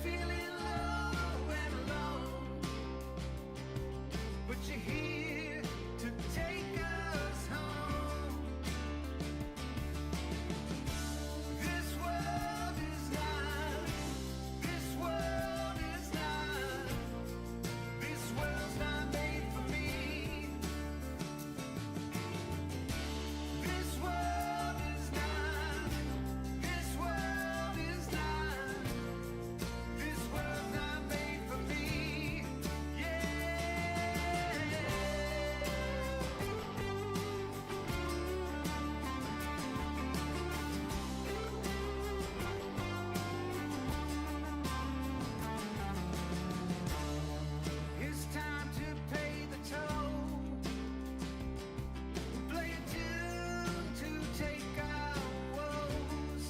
feeling low and alone, but you're here to take us home. This world is not, this world is not, this world's not made for me. This world is not, this world is not, this world's not made for me. Yeah. It's time to pay the toll. Play a tune to take our woes.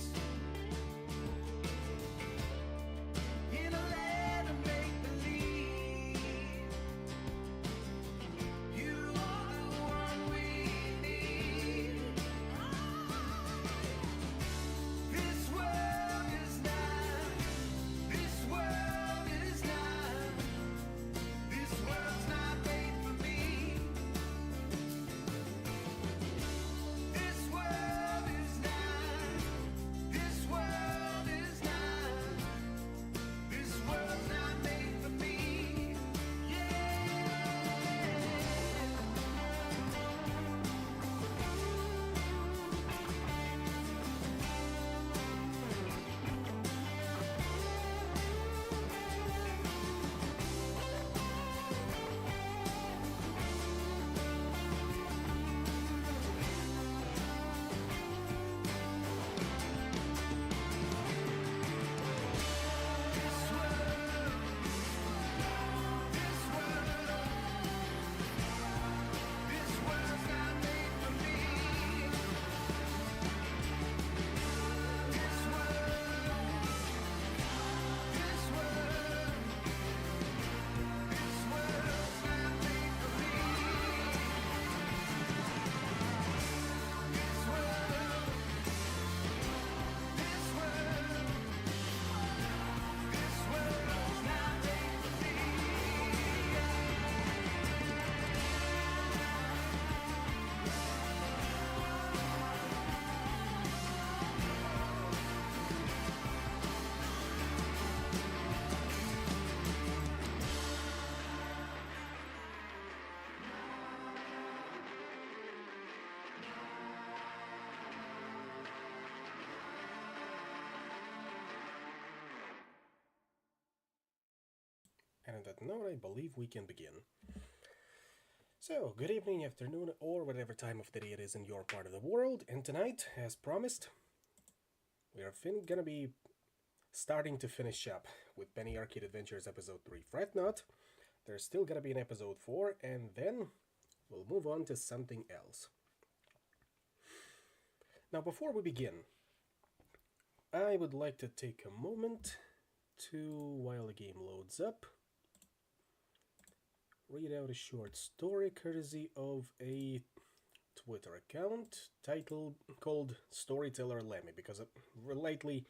In a land of make-believe, you are the one we need. This world is not, this world is not, this world's not made for me. This world is not, this world is not, this world's not made for me. Yeah. This world, this world, this world's not made for me. This world, this world, this world's not made for me. This world, this world, this world's not made for me. And on that note, I believe we can begin. So, good evening, afternoon, or whatever time of the day it is in your part of the world. And tonight, as promised, we are gonna be starting to finish up with Penny Arcade Adventures Episode 3. Fret not, there's still gonna be an Episode 4, and then we'll move on to something else. Now, before we begin, I would like to take a moment to, while the game loads up, read out a short story courtesy of a Twitter account called Storyteller Lemmy, because lately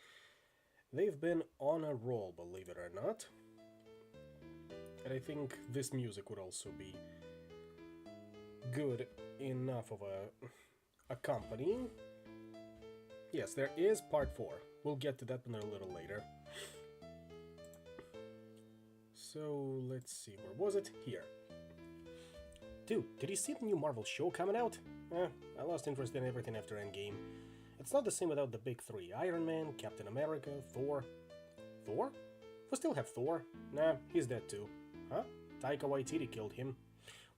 they've been on a roll, believe it or not. And I think this music would also be good enough of a accompanying. Yes, there is part 4. We'll get to that one a little later. So, let's see, where was it? Here. Dude, did you see the new Marvel show coming out? I lost interest in everything after Endgame. It's not the same without the big three. Iron Man, Captain America, Thor. Thor? We still have Thor. Nah, he's dead too. Huh? Taika Waititi killed him.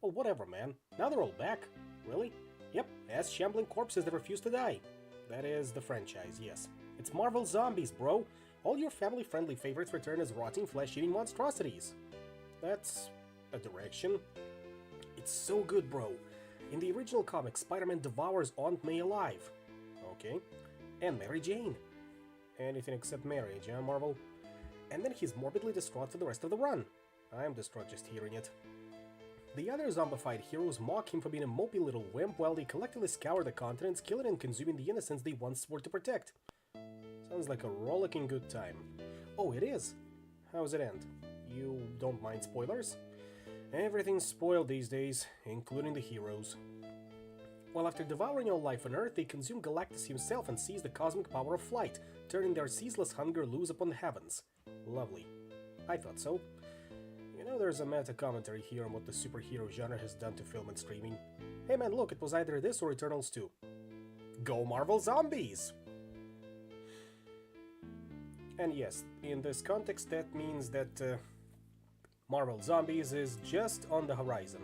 Well, whatever, man. Now they're all back. Really? Yep, as shambling corpses that refuse to die. That is the franchise, yes. It's Marvel Zombies, bro. All your family-friendly favorites return as rotting, flesh-eating monstrosities. That's a direction. It's so good, bro. In the original comics, Spider-Man devours Aunt May alive. Okay. And Mary Jane. Anything except marriage, huh, Marvel? And then he's morbidly distraught for the rest of the run. I'm distraught just hearing it. The other zombified heroes mock him for being a mopey little wimp while they collectively scour the continents, killing and consuming the innocents they once swore to protect. Sounds like a rollicking good time. Oh, it is? how's it end? You don't mind spoilers? Everything's spoiled these days, including the heroes. Well, after devouring all life on Earth, they consume Galactus himself and seize the cosmic power of flight, turning their ceaseless hunger loose upon the heavens. Lovely. I thought so. You know, there's a meta-commentary here on what the superhero genre has done to film and streaming. Hey man, look, it was either this or Eternals 2. Go Marvel Zombies! And yes, in this context that means that Marvel Zombies is just on the horizon.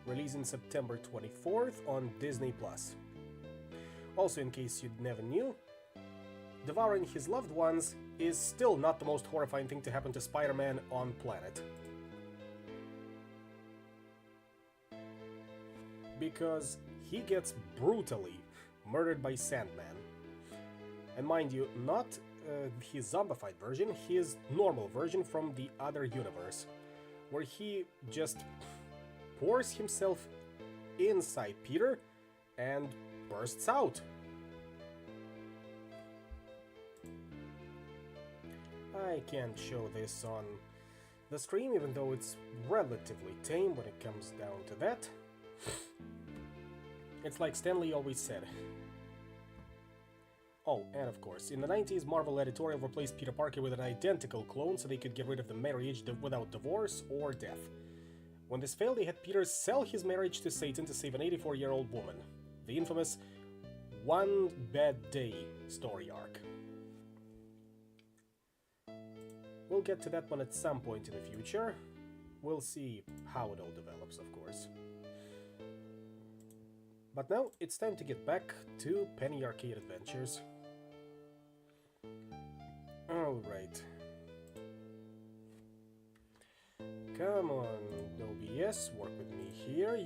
Releasing September 24th on Disney+. Also, in case you never knew, devouring his loved ones is still not the most horrifying thing to happen to Spider-Man on planet. Because he gets brutally murdered by Sandman. And mind you, not his zombified version, his normal version from the other universe, where he just pours himself inside Peter and bursts out. I can't show this on the stream, even though it's relatively tame when it comes down to that. It's like Stan Lee always said. Oh, and of course, in the 90s, Marvel editorial replaced Peter Parker with an identical clone so they could get rid of the marriage without divorce or death. When this failed, they had Peter sell his marriage to Satan to save an 84-year-old woman. The infamous One Bad Day story arc. We'll get to that one at some point in the future. We'll see how it all develops, of course. But now, it's time to get back to Penny Arcade Adventures. Alright. Come on, OBS, work with me here.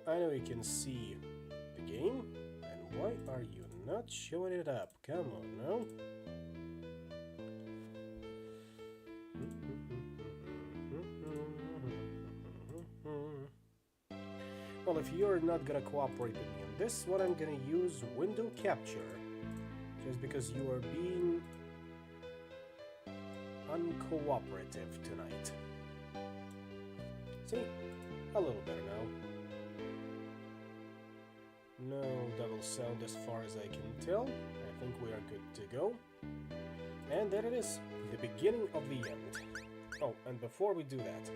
I know you can see the game. And why are you not showing it up? Come on, now. Well, if you're not gonna cooperate with me on this one, I'm gonna use window capture. Just because you are being uncooperative tonight. See? A little better now. No double sound as far as I can tell. I think we are good to go. And there it is, the beginning of the end. Oh, and before we do that,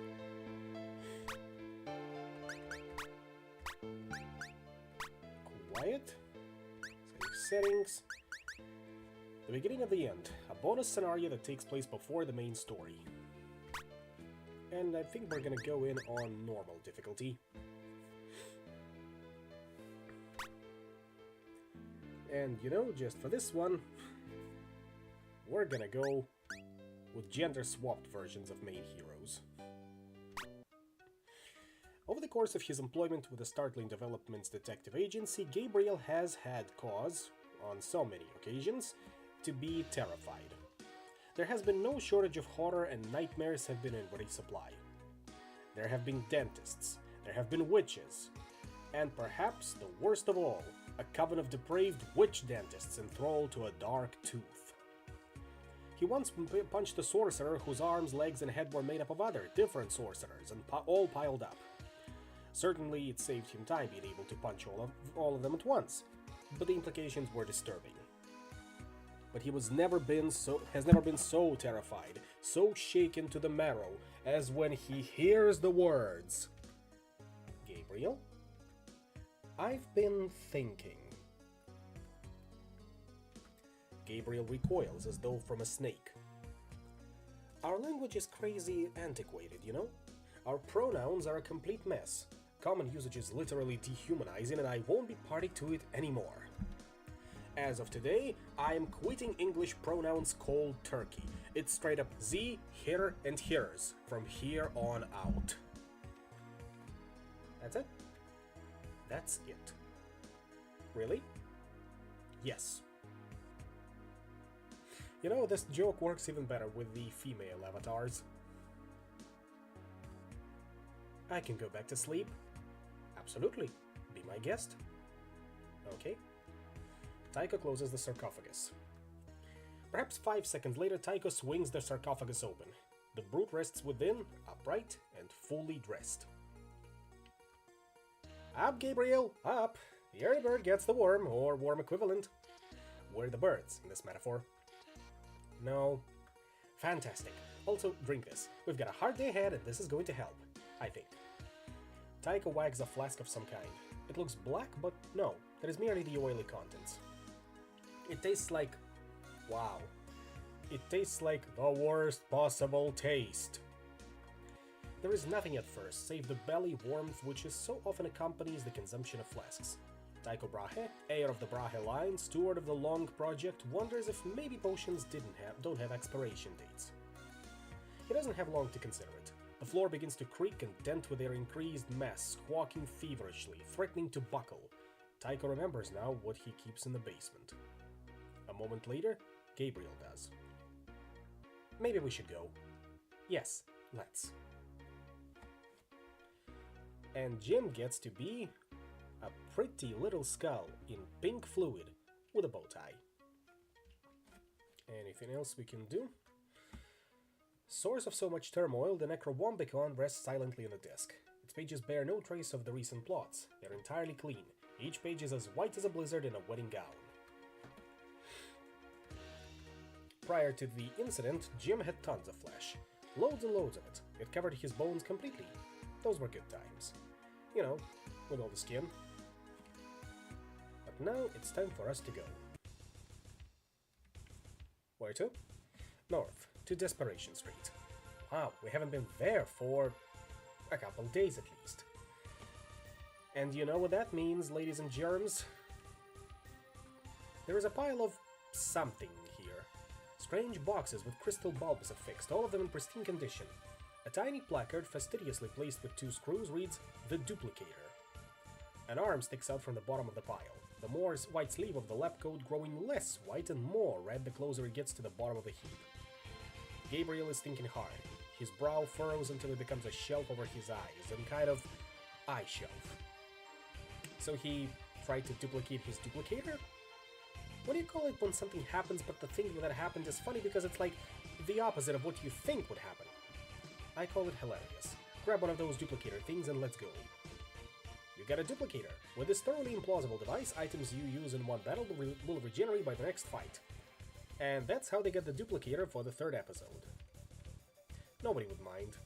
quiet, save settings, the beginning of the end, a bonus scenario that takes place before the main story. And I think we're gonna go in on normal difficulty. And you know, just for this one, we're gonna go with gender-swapped versions of main heroes. Over the course of his employment with the Startling Developments detective agency, Gabriel has had cause, on so many occasions, to be terrified. There has been no shortage of horror, and nightmares have been in ready supply. There have been dentists, there have been witches, and perhaps the worst of all, a coven of depraved witch dentists enthralled to a dark tooth. He once punched a sorcerer whose arms, legs, and head were made up of other, different sorcerers, and all piled up. Certainly, it saved him time being able to punch all of them at once, but the implications were disturbing. But he has never been so terrified, so shaken to the marrow, as when he hears the words, "Gabriel, I've been thinking." Gabriel recoils as though from a snake. Our language is crazy antiquated, you know? Our pronouns are a complete mess. Common usage is literally dehumanizing, and I won't be party to it anymore. As of today, I am quitting English pronouns cold turkey. It's straight up Z, her, and hers from here on out. That's it? That's it. Really? Yes. You know, this joke works even better with the female avatars. I can go back to sleep. Absolutely. Be my guest. Okay. Taika closes the sarcophagus. Perhaps 5 seconds later, Tycho swings the sarcophagus open. The brute rests within, upright and fully dressed. Up, Gabriel, up! The early bird gets the worm, or worm equivalent. We're the birds in this metaphor. No. Fantastic. Also, drink this. We've got a hard day ahead and this is going to help, I think. Tycho wags a flask of some kind. It looks black, but no, that is merely the oily contents. It tastes like... wow. It tastes like the worst possible taste. There is nothing at first, save the belly warmth which is so often accompanies the consumption of flasks. Tycho Brahe, heir of the Brahe line, steward of the long project, wonders if maybe potions don't have expiration dates. He doesn't have long to consider it. The floor begins to creak and dent with their increased mass, squawking feverishly, threatening to buckle. Tycho remembers now what he keeps in the basement. A moment later, Gabriel does. Maybe we should go. Yes, let's. And Jim gets to be a pretty little skull in pink fluid with a bow tie. Anything else we can do? Source of so much turmoil, the Necrowombicon rests silently on a disk. Its pages bear no trace of the recent plots. They're entirely clean. Each page is as white as a blizzard in a wedding gown. Prior to the incident, Jim had tons of flesh. Loads and loads of it. It covered his bones completely. Those were good times. You know, with all the skin. But now it's time for us to go. Where to? North, to Desperation Street. Wow, we haven't been there for a couple days at least. And you know what that means, ladies and germs? There is a pile of something here. Strange boxes with crystal bulbs affixed, all of them in pristine condition. A tiny placard, fastidiously placed with 2 screws, reads, "The Duplicator." An arm sticks out from the bottom of the pile, the more white sleeve of the lab coat growing less white and more red the closer it gets to the bottom of the heap. Gabriel is thinking hard. His brow furrows until it becomes a shelf over his eyes, and kind of eye shelf. So he tried to duplicate his duplicator? What do you call it when something happens but the thing that happened is funny because it's like the opposite of what you think would happen? I call it hilarious. Grab one of those duplicator things and let's go. You got a duplicator. With this thoroughly implausible device, items you use in one battle will regenerate by the next fight. And that's how they get the duplicator for the 3rd episode. Nobody would mind.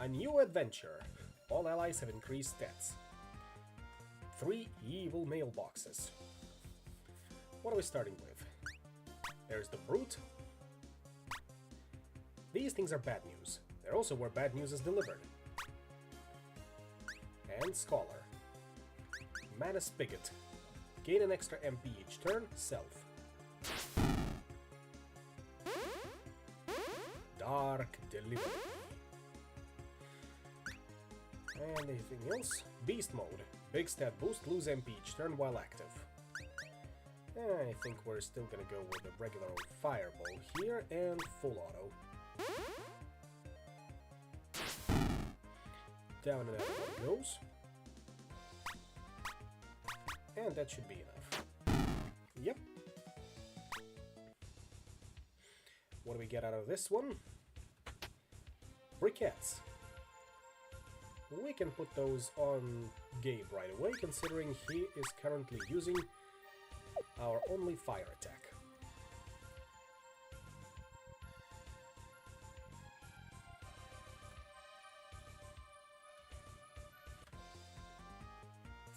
A new adventure. All allies have increased stats. 3 evil mailboxes. What are we starting with? There's the Brute. These things are bad news. They're also where bad news is delivered. And Scholar. Mana Spigot. Gain an extra MP each turn, self. Dark Delivery. And anything else? Beast Mode. Big stat boost, lose MP each turn while active. I think we're still gonna go with a regular old Fireball here and full auto. Down and out one goes. And that should be enough. Yep. What do we get out of this one? Briquettes. We can put those on Gabe right away, considering he is currently using our only fire attack.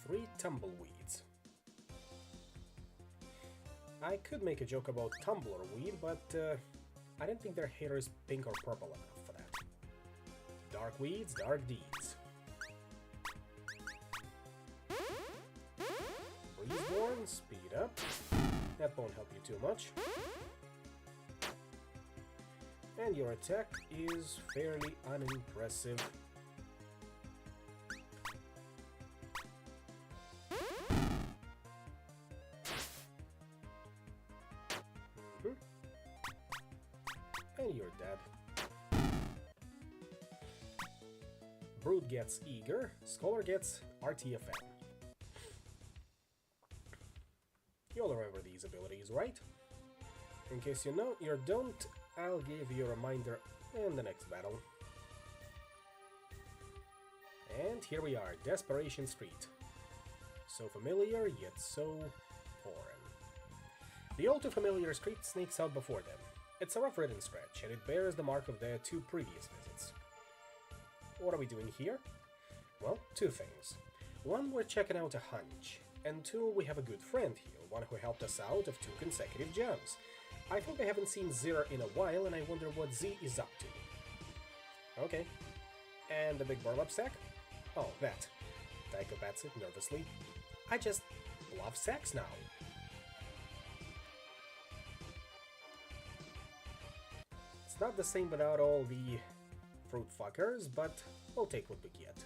Three tumbleweeds. I could make a joke about tumblerweed, but I don't think their hair is pink or purple enough for that. Dark weeds, dark deeds. Breezeborn, speed up. That won't help you too much. And your attack is fairly unimpressive. And you're dead. Brood gets Eager, Scholar gets RTFM. You'll remember these abilities. is, right? In case you don't, I'll give you a reminder in the next battle. And here we are, Desperation Street. So familiar, yet so foreign. The all too familiar street sneaks out before them. It's a rough ridden stretch, and it bears the mark of their 2 previous visits. What are we doing here? Well, 2 things. 1, we're checking out a hunch, and 2, we have a good friend here, one who helped us out of 2 consecutive jumps. I think I haven't seen Zira in a while, and I wonder what Z is up to. Okay. And the big burlap sack? Oh, that. Taiko pats it nervously. I just love sacks now. It's not the same without all the fruit fuckers, but we'll take what we get.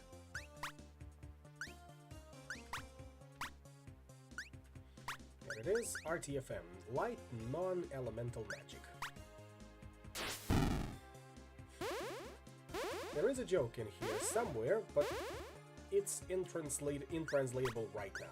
There it is, RTFM, light non-elemental magic. There is a joke in here somewhere, but it's intranslatable right now.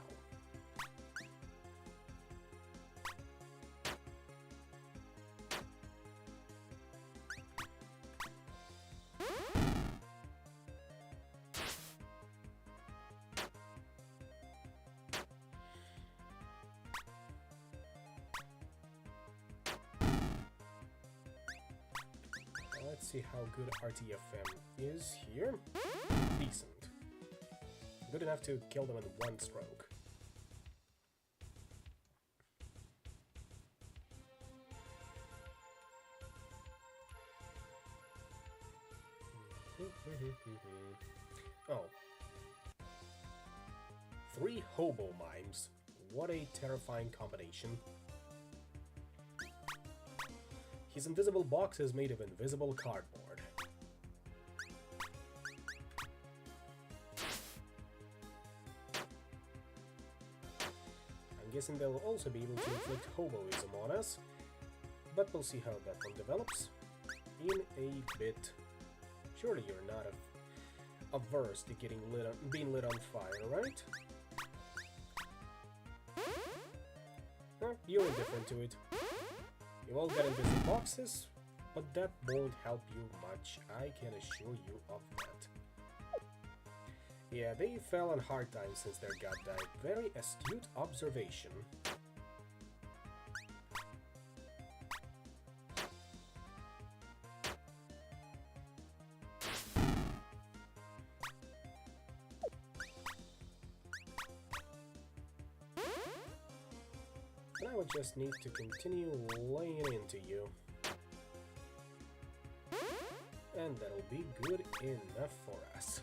Let's see how good RTFM is here. Decent. Good enough to kill them in 1 stroke. Oh. 3 hobo mimes. What a terrifying combination. His invisible box is made of invisible cardboard. I'm guessing they'll also be able to inflict hoboism on us, but we'll see how that one develops in a bit. Surely you're not averse to being lit on fire, right? You're indifferent to it. You've all got invisible boxes, but that won't help you much, I can assure you of that. Yeah, they fell on hard times since their god died. Very astute observation. Now I just need to continue laying into you. And that'll be good enough for us.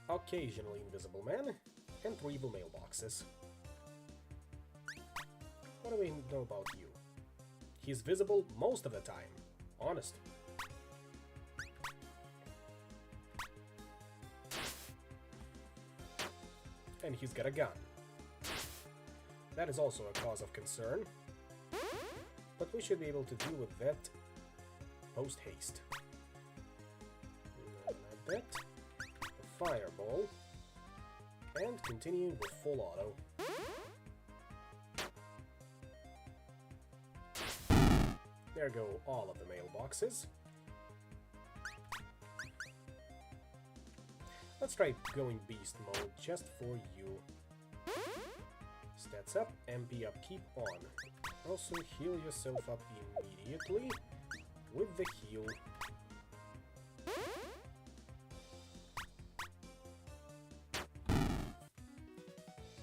Occasionally invisible man, and 3 evil mailboxes. What do we know about you? He's visible most of the time. Honest. And he's got a gun. That is also a cause of concern. But we should be able to deal with that post-haste. Like that. The fireball. And continue with full auto. There go all of the mailboxes. Let's try going beast mode just for you. Stats up, MP up, keep on. Also heal yourself up immediately with the heal.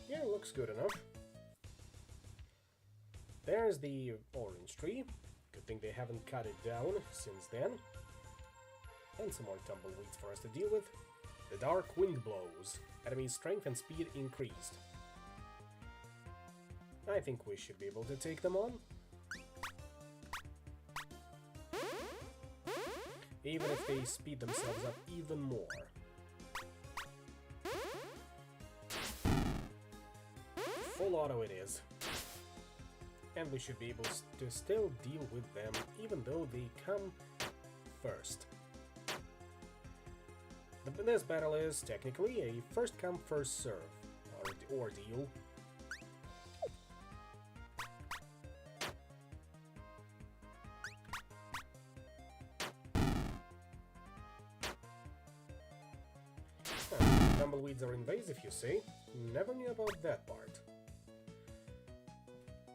Yeah, looks good enough. There's the orange tree. Good thing they haven't cut it down since then. And some more tumbleweeds for us to deal with. The dark wind blows. Enemy strength and speed increased. I think we should be able to take them on. Even if they speed themselves up even more. Full auto it is. And we should be able to still deal with them even though they come first. This battle is technically a first come first serve ordeal. Tumbleweeds are invasive, you say? Never knew about that part.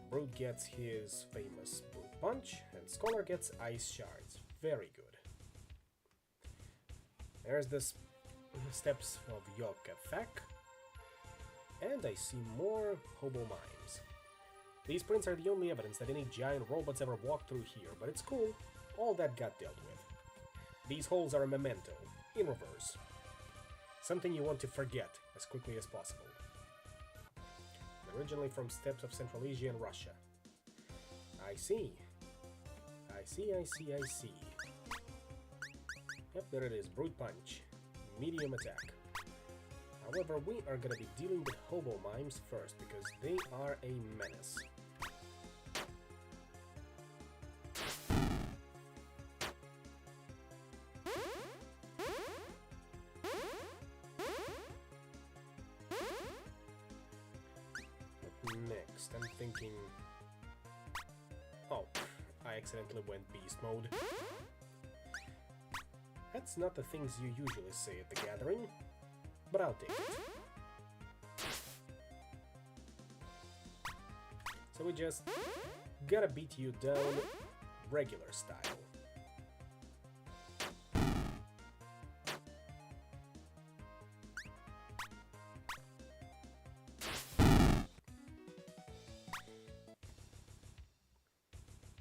Brute gets his famous Brute Punch, and Scholar gets Ice Shards. Very good. There's the steps of Yokefak, and I see more Hobo Mimes. These prints are the only evidence that any giant robots ever walked through here, but it's cool. All that got dealt with. These holes are a memento, in reverse. Something you want to forget as quickly as possible. Originally from steppes of Central Asia and Russia. I see. I see. Yep, there it is. Brute Punch. Medium attack. However, we are gonna be dealing with Hobo Mimes first, because they are a menace. Next, I'm thinking... Oh, I accidentally went beast mode. That's not the things you usually say at the gathering, but I'll take it. So we just gotta beat you down regular style.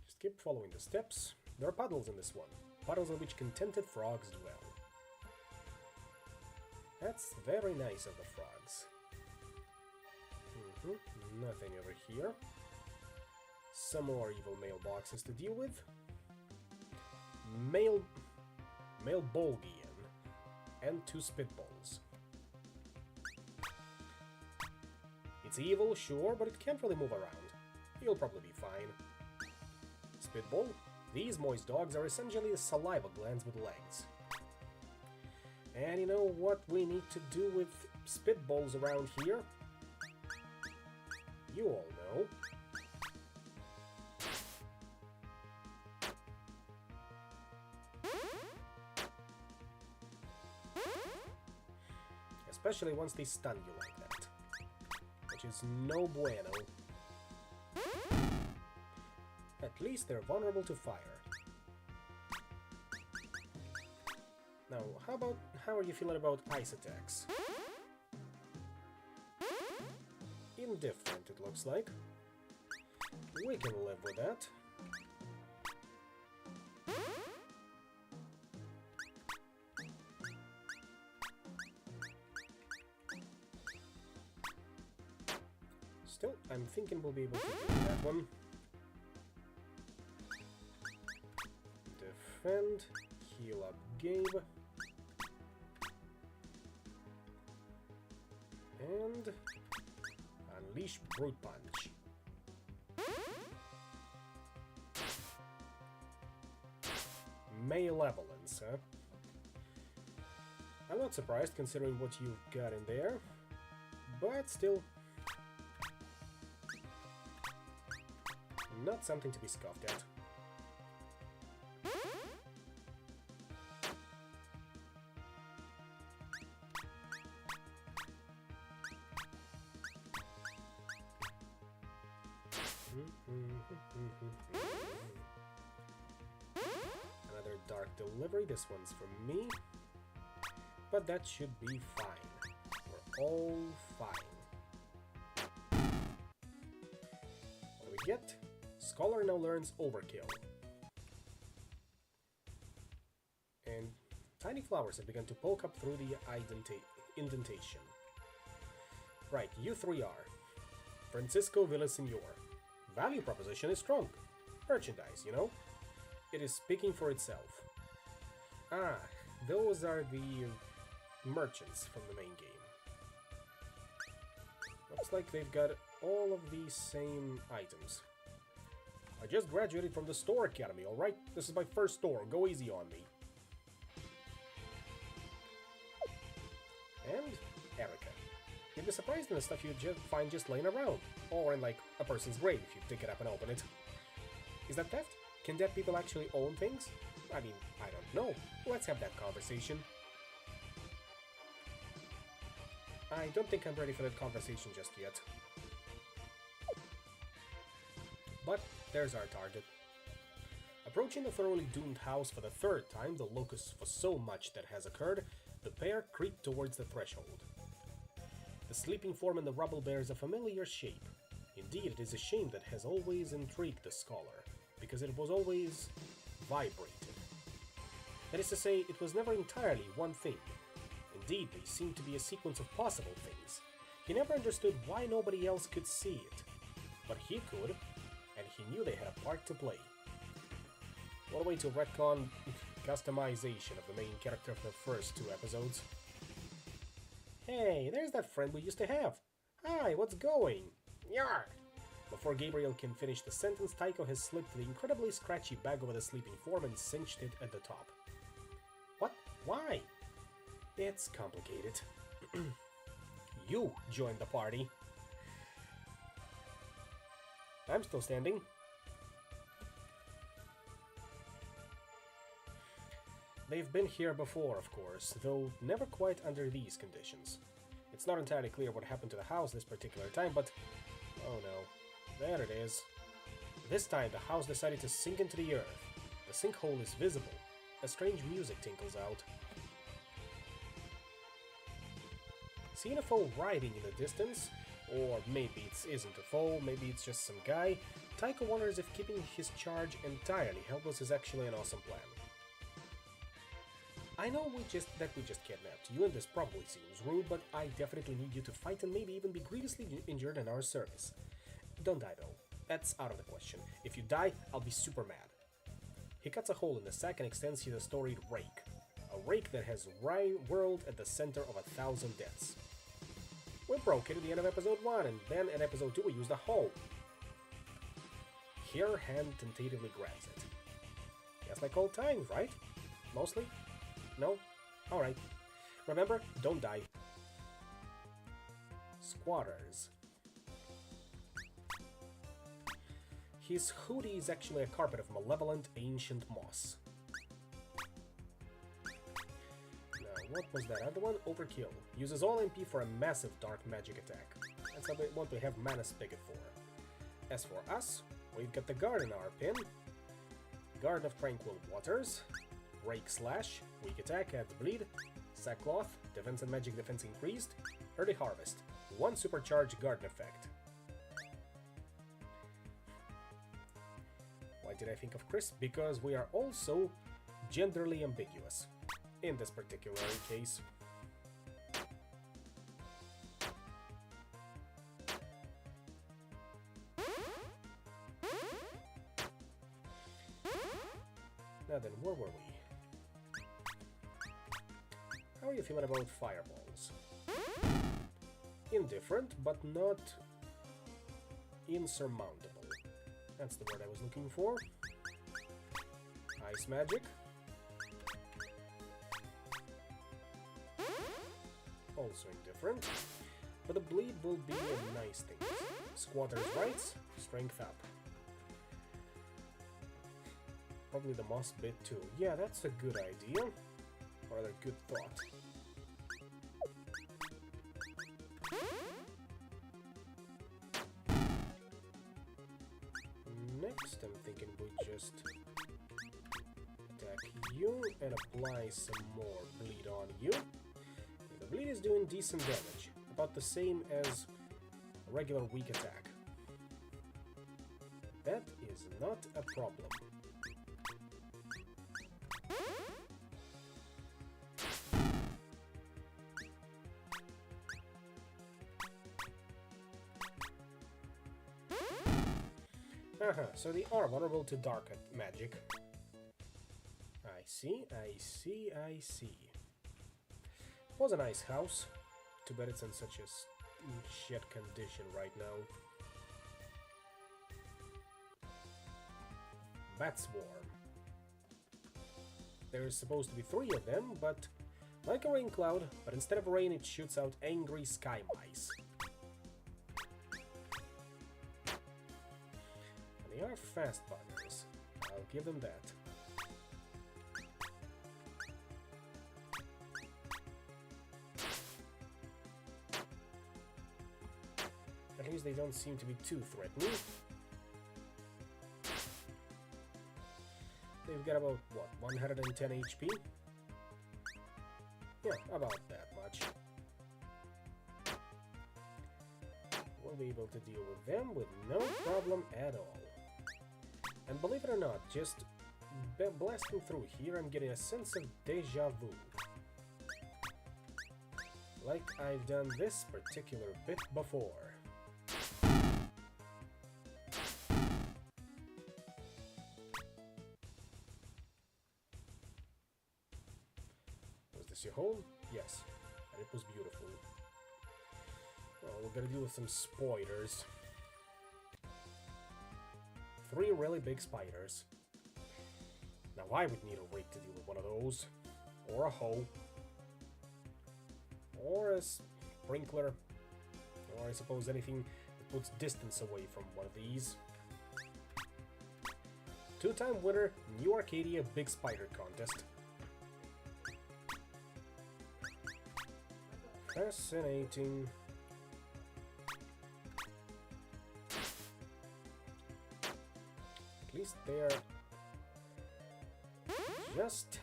Just keep following the steps. There are puddles in this one. Puddles in which contented frogs dwell. That's very nice of the frogs. Nothing over here. Some more evil mailboxes to deal with. Mailbolgian. And 2 spitballs. It's evil, sure, but it can't really move around. You'll probably be fine. Spitball? These moist dogs are essentially saliva glands with legs. And you know what we need to do with spitballs around here? You all know. Especially once they stun you like that. Which is no bueno. At least they're vulnerable to fire. Now, how are you feeling about ice attacks? Indifferent, it looks like. We can live with that. Still, I'm thinking we'll be able to do that one. Defend, heal up Gabe, and unleash Brute Punch. Malevolence, huh? I'm not surprised considering what you've got in there, but still not something to be scoffed at. Another dark delivery, this one's for me. But that should be fine. We're all fine. What do we get? Scholar now learns Overkill. And tiny flowers have begun to poke up through the indentation. Right, you 3 are. Francisco Villasenor. Value proposition is strong. Merchandise, you know? It is speaking for itself. Ah, those are the merchants from the main game. Looks like they've got all of these same items. I just graduated from the store academy, alright? This is my first store, go easy on me. I'd be surprised in the stuff you find just laying around, or in like a person's grave if you pick it up and open it. Is that theft? Can dead people actually own things? I mean, I don't know. Let's have that conversation. I don't think I'm ready for that conversation just yet. But there's our target. Approaching the thoroughly doomed house for the third time, the locus for so much that has occurred, the pair creep towards the threshold. The sleeping form in the rubble bears a familiar shape. Indeed, it is a shame that has always intrigued the scholar, because it was always vibrating. That is to say, it was never entirely one thing. Indeed, they seemed to be a sequence of possible things. He never understood why nobody else could see it. But he could, and he knew they had a part to play. What a way to retcon customization of the main character of the first 2 episodes. Hey, there's that friend we used to have. Hi, what's going? Yarr! Before Gabriel can finish the sentence, Tycho has slipped the incredibly scratchy bag over the sleeping form and cinched it at the top. What? Why? It's complicated. You joined the party. I'm still standing. They've been here before, of course, though never quite under these conditions. It's not entirely clear what happened to the house this particular time, but... oh no. There it is. This time the house decided to sink into the earth. The sinkhole is visible. A strange music tinkles out. Seeing a foe riding in the distance, or maybe it isn't a foe, maybe it's just some guy, Tycho wonders if keeping his charge entirely helpless is actually an awesome plan. I know we just kidnapped you, and this probably seems rude, but I definitely need you to fight and maybe even be grievously injured in our service. Don't die though. That's out of the question. If you die, I'll be super mad. He cuts a hole in the sack and extends his storied rake. A rake that has whirled at the center of 1,000 deaths. We broke it at the end of episode 1, and then in episode 2 we used a hoe. Here, hand tentatively grabs it. Just like old times, right? Mostly? No? Alright. Remember, don't die. Squatters. His hoodie is actually a carpet of malevolent ancient moss. Now, what was that other one? Overkill. Uses all MP for a massive dark magic attack. That's what we have Mana Spigot for. As for us, we've got the Garden our pin. Garden of Tranquil Waters. Rake Slash, weak attack, adds bleed. Sackcloth, defense and magic defense increased. Early Harvest, 1 supercharged garden effect. Why did I think of Chris? Because we are also genderly ambiguous in this particular case. Now then, where were we? How are you feeling about fireballs? Indifferent, but not insurmountable. That's the word I was looking for. Ice magic. Also indifferent. But the bleed will be a nice thing. Squatter's rights, strength up. Probably the moss bit too. Yeah, that's a good idea. Or rather, good thought. Next, I'm thinking we just attack you and apply some more bleed on you. The bleed is doing decent damage, about the same as a regular weak attack. That is not a problem. So they are vulnerable to dark magic. I see. Was a nice house. Too bad it's in such a shit condition right now. Bat Swarm. There's supposed to be 3 of them, but Like a rain cloud, but instead of rain it shoots out angry sky mice. And they are fast buggers, I'll give them that. At least they don't seem to be too threatening. They've got about, what, 110 HP? Yeah, about that much. We'll be able to deal with them with no problem at all. And believe it or not, just blasting through here, I'm getting a sense of deja vu. Like I've done this particular bit before. Was this your home? Yes, and it was beautiful. Well, we're gonna deal with some spiders. 3 really big spiders. Now I would need a rake to deal with one of those. Or a hoe. Or a sprinkler. Or I suppose anything that puts distance away from one of these. 2-time winner, New Arcadia Big Spider Contest. Fascinating. At least they're just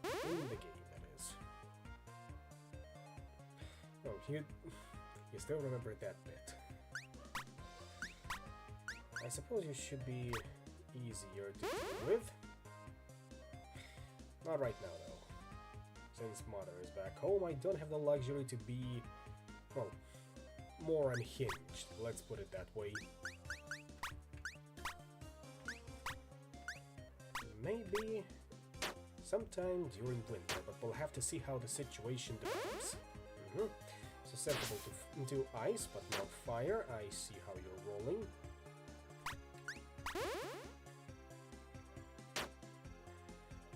in the game, that is. Oh, you still remember that bit. I suppose you should be easier to deal with. Not right now, though. Since Mother is back home, I don't have the luxury to be, well, more unhinged, let's put it that way. Maybe sometime during winter, but we'll have to see how the situation develops. Susceptible to ice, but not fire. I see how you're rolling.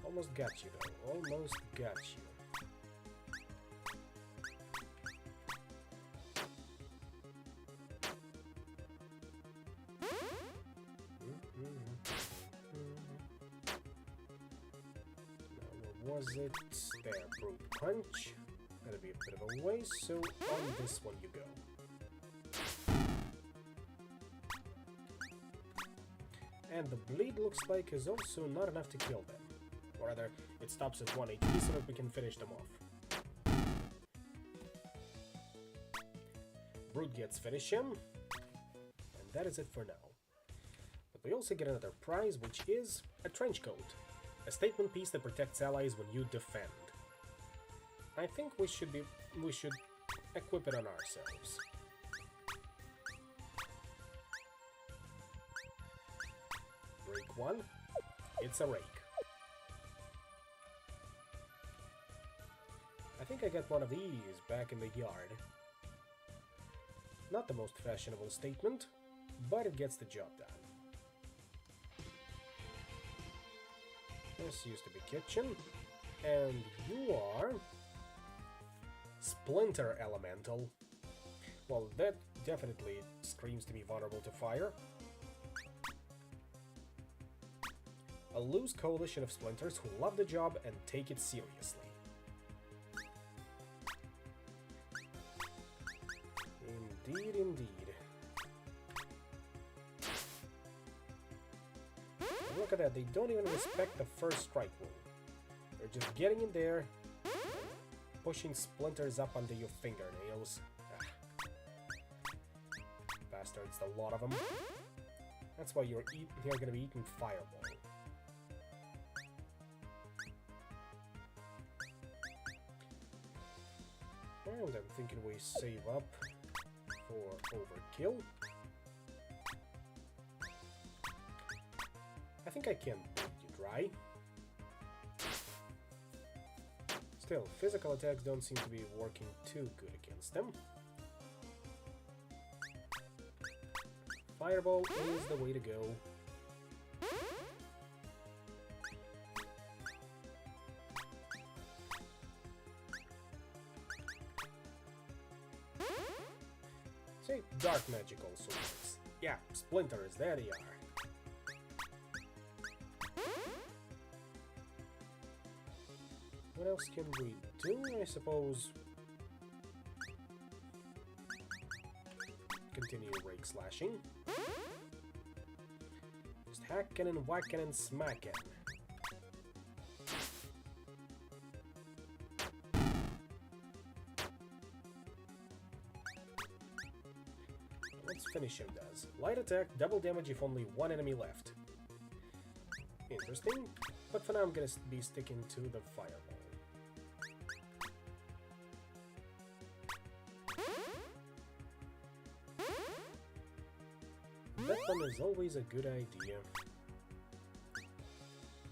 Almost got you, though. Almost got you. Was it there? Brute punch. That'll be a bit of a waste, so on this one you go. And the bleed looks like is also not enough to kill them. Or rather, it stops at 1 HP so that we can finish them off. Brute gets finish him. And that is it for now. But we also get another prize, which is a trench coat. A statement piece that protects allies when you defend. I think we should equip it on ourselves. Rake 1. It's a rake. I think I got one of these back in the yard. Not the most fashionable statement, but it gets the job done. This used to be kitchen, and you are Splinter Elemental. Well, that definitely screams to be vulnerable to fire. A loose coalition of splinters who love the job and take it seriously. Indeed, indeed. Look at that, they don't even respect the first strike rule. They're just getting in there, pushing splinters up under your fingernails. Bastards, a lot of them. That's why you're gonna be eating Fireball. And I'm thinking we save up for overkill. I think I can bleed you dry. Still, physical attacks don't seem to be working too good against them. Fireball is the way to go. Say, dark magic also works. Yeah, splinters, there they are. What else can we do? I suppose... Continue rake slashing. Just hacking and whacking and smacking. Let's finish him, does. Light attack, double damage if only one enemy left. Interesting, but for now I'm gonna be sticking to the fireball. That one is always a good idea.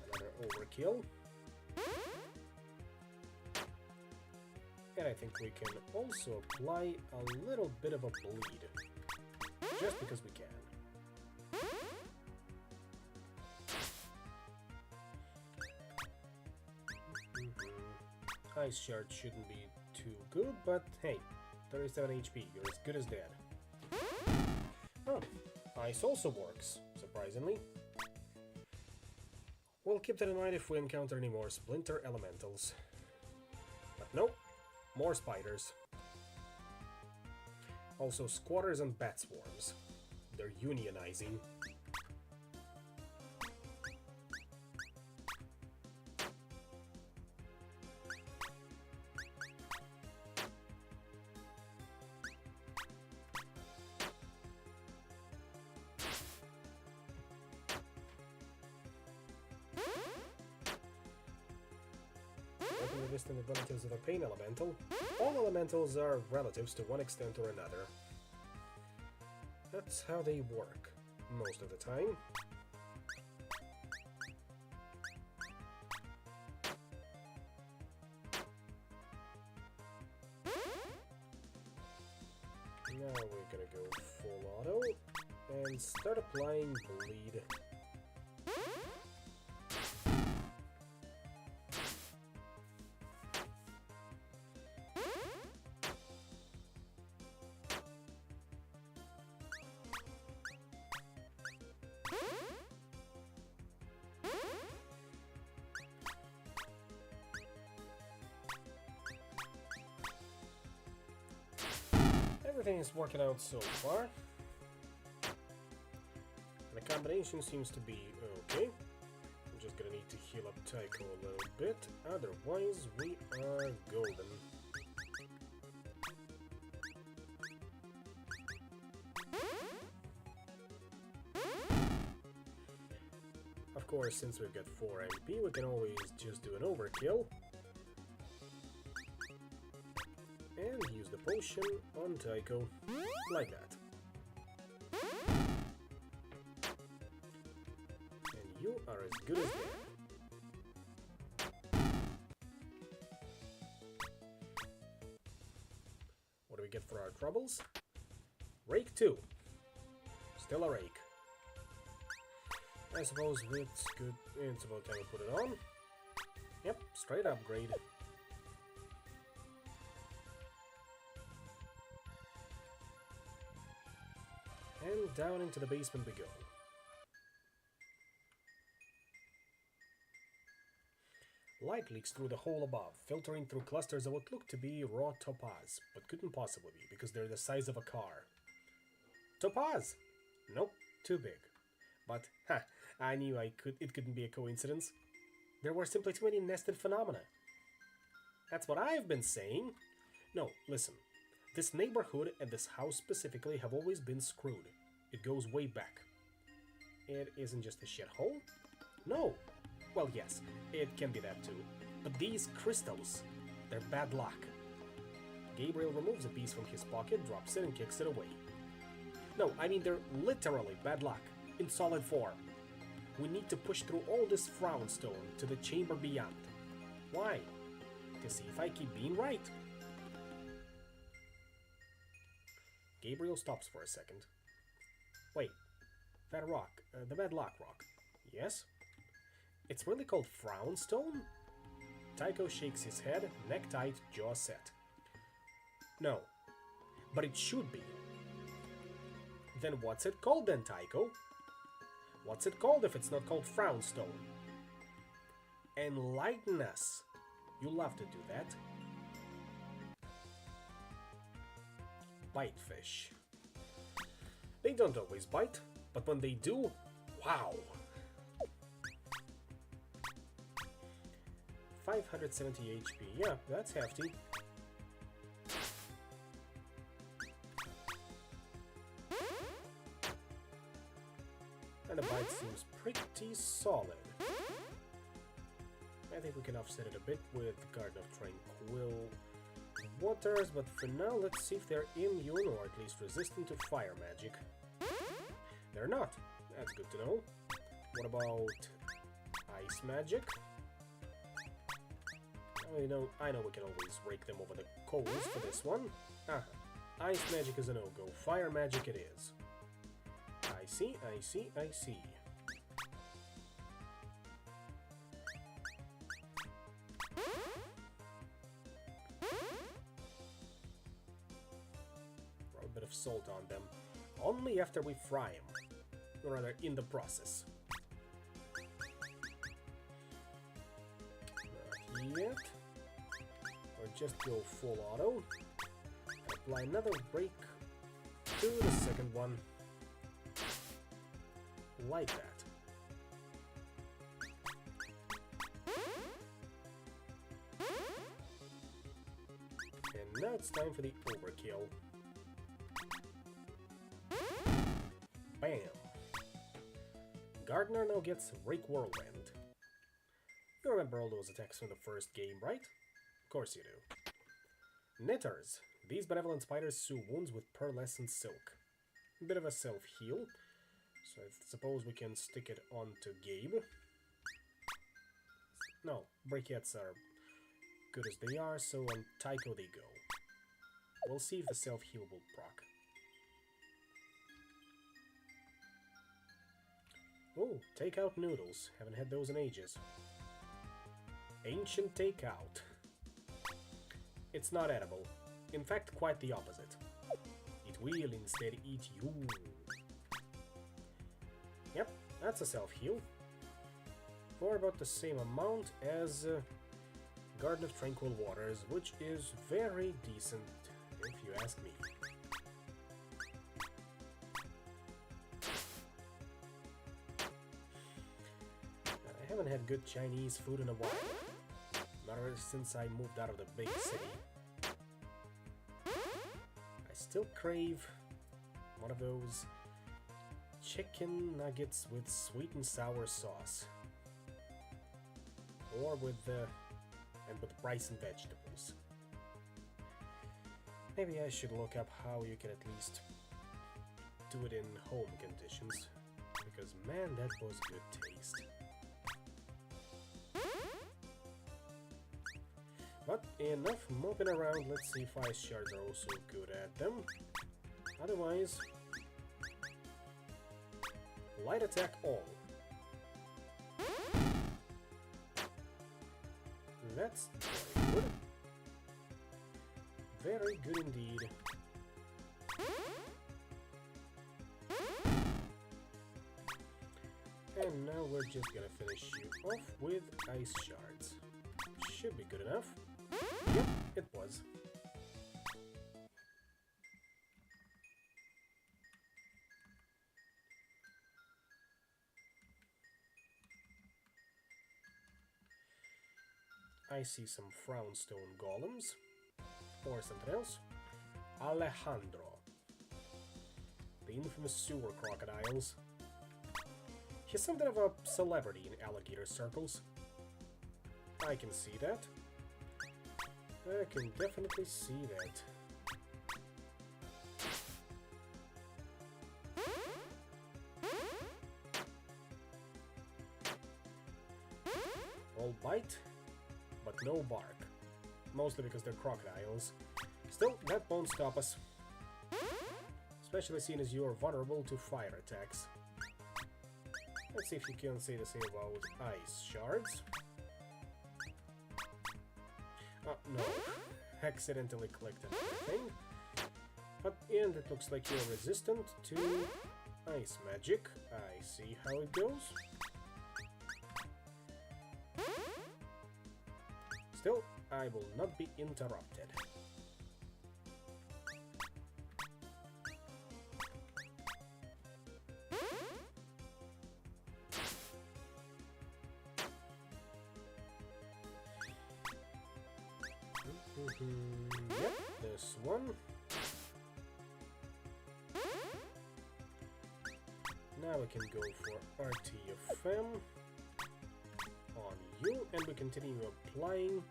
Another overkill. And I think we can also apply a little bit of a bleed. Just because we can. Ice shard shouldn't be too good, but hey, 37 HP, you're as good as dead. Oh, ice also works, surprisingly. We'll keep that in mind if we encounter any more splinter elementals. But nope, more spiders. Also squatters and bat swarms. They're unionizing. The distant relatives of a pain elemental. All elementals are relatives to one extent or another. That's how they work, most of the time. Now we're gonna go full auto and start applying bleed. Everything is working out so far. The combination seems to be okay. I'm just gonna need to heal up Tycho a little bit, otherwise we are golden. Of course, since we've got 4 MP, we can always just do an overkill. And use the potion on Tycho, like that. And you are as good as dead. What do we get for our troubles? Rake 2. Still a rake. I suppose it's good. It's about time we put it on. Yep, straight upgrade. And down into the basement we go. Light leaks through the hole above, filtering through clusters of what look to be raw topaz, but couldn't possibly be because they're the size of a car. Topaz! Nope, too big. But, ha, I knew it couldn't be a coincidence. There were simply too many nested phenomena. That's what I've been saying. No, listen. This neighborhood and this house specifically have always been screwed. It goes way back. It isn't just a shithole? No. Well, yes, it can be that too. But these crystals, they're bad luck. Gabriel removes a piece from his pocket, drops it, and kicks it away. No, I mean they're literally bad luck, in solid form. We need to push through all this frownstone to the chamber beyond. Why? To see if I keep being right. Gabriel stops for a second. Wait, that rock, the bad luck rock. Yes? It's really called Frownstone? Tycho shakes his head, neck tight, jaw set. No, but it should be. Then what's it called then, Tycho? What's it called if it's not called Frownstone? Enlighten us. You love to do that. Bite fish. They don't always bite, but when they do, wow! 570 HP. Yeah, that's hefty. And the bite seems pretty solid. I think we can offset it a bit with Garden of Tranquil Waters, but for now, let's see if they're immune or at least resistant to fire magic. They're not. That's good to know. What about ice magic? I know we can always rake them over the coals for this one. Ice magic is a no-go. Fire magic it is. I see. Throw a bit of salt on them. Only after we fry them. Or rather, in the process. Not yet. Or just go full auto. Apply another break to the second one. Like that. And now it's time for the overkill. Bam! Gardener now gets Rake Whirlwind. You remember all those attacks from the first game, right? Of course you do. Knitters. These benevolent spiders sew wounds with pearlescent silk. A bit of a self-heal. So I suppose we can stick it onto Gabe. No, Briquettes are good as they are, so on Tycho they go. We'll see if the self-heal will proc. Oh, takeout noodles. Haven't had those in ages. Ancient takeout. It's not edible. In fact, quite the opposite. It will instead eat you. Yep, that's a self-heal. For about the same amount as Garden of Tranquil Waters, which is very decent, if you ask me. I haven't had good Chinese food in a while. Not ever since I moved out of the big city. I still crave one of those chicken nuggets with sweet and sour sauce. Or with rice and vegetables. Maybe I should look up how you can at least do it in home conditions. Because man, that was good taste. But enough moping around, let's see if ice shards are also good at them. Otherwise, light attack all. That's very good. Very good indeed. And now we're just gonna finish you off with ice shards. Should be good enough. Yep, it was. I see some Frownstone golems. Or something else. Alejandro. The infamous sewer crocodiles. He's something of a celebrity in alligator circles. I can see that. I can definitely see that. All bite, but no bark. Mostly because they're crocodiles. Still, that won't stop us. Especially seeing as you are vulnerable to fire attacks. Let's see if you can say the same about ice shards. Oh, no. Accidentally clicked on everything. And it looks like you're resistant to ice magic. I see how it goes. Still, I will not be interrupted. Yep, this one. Now we can go for RTFM on you, and we continue applying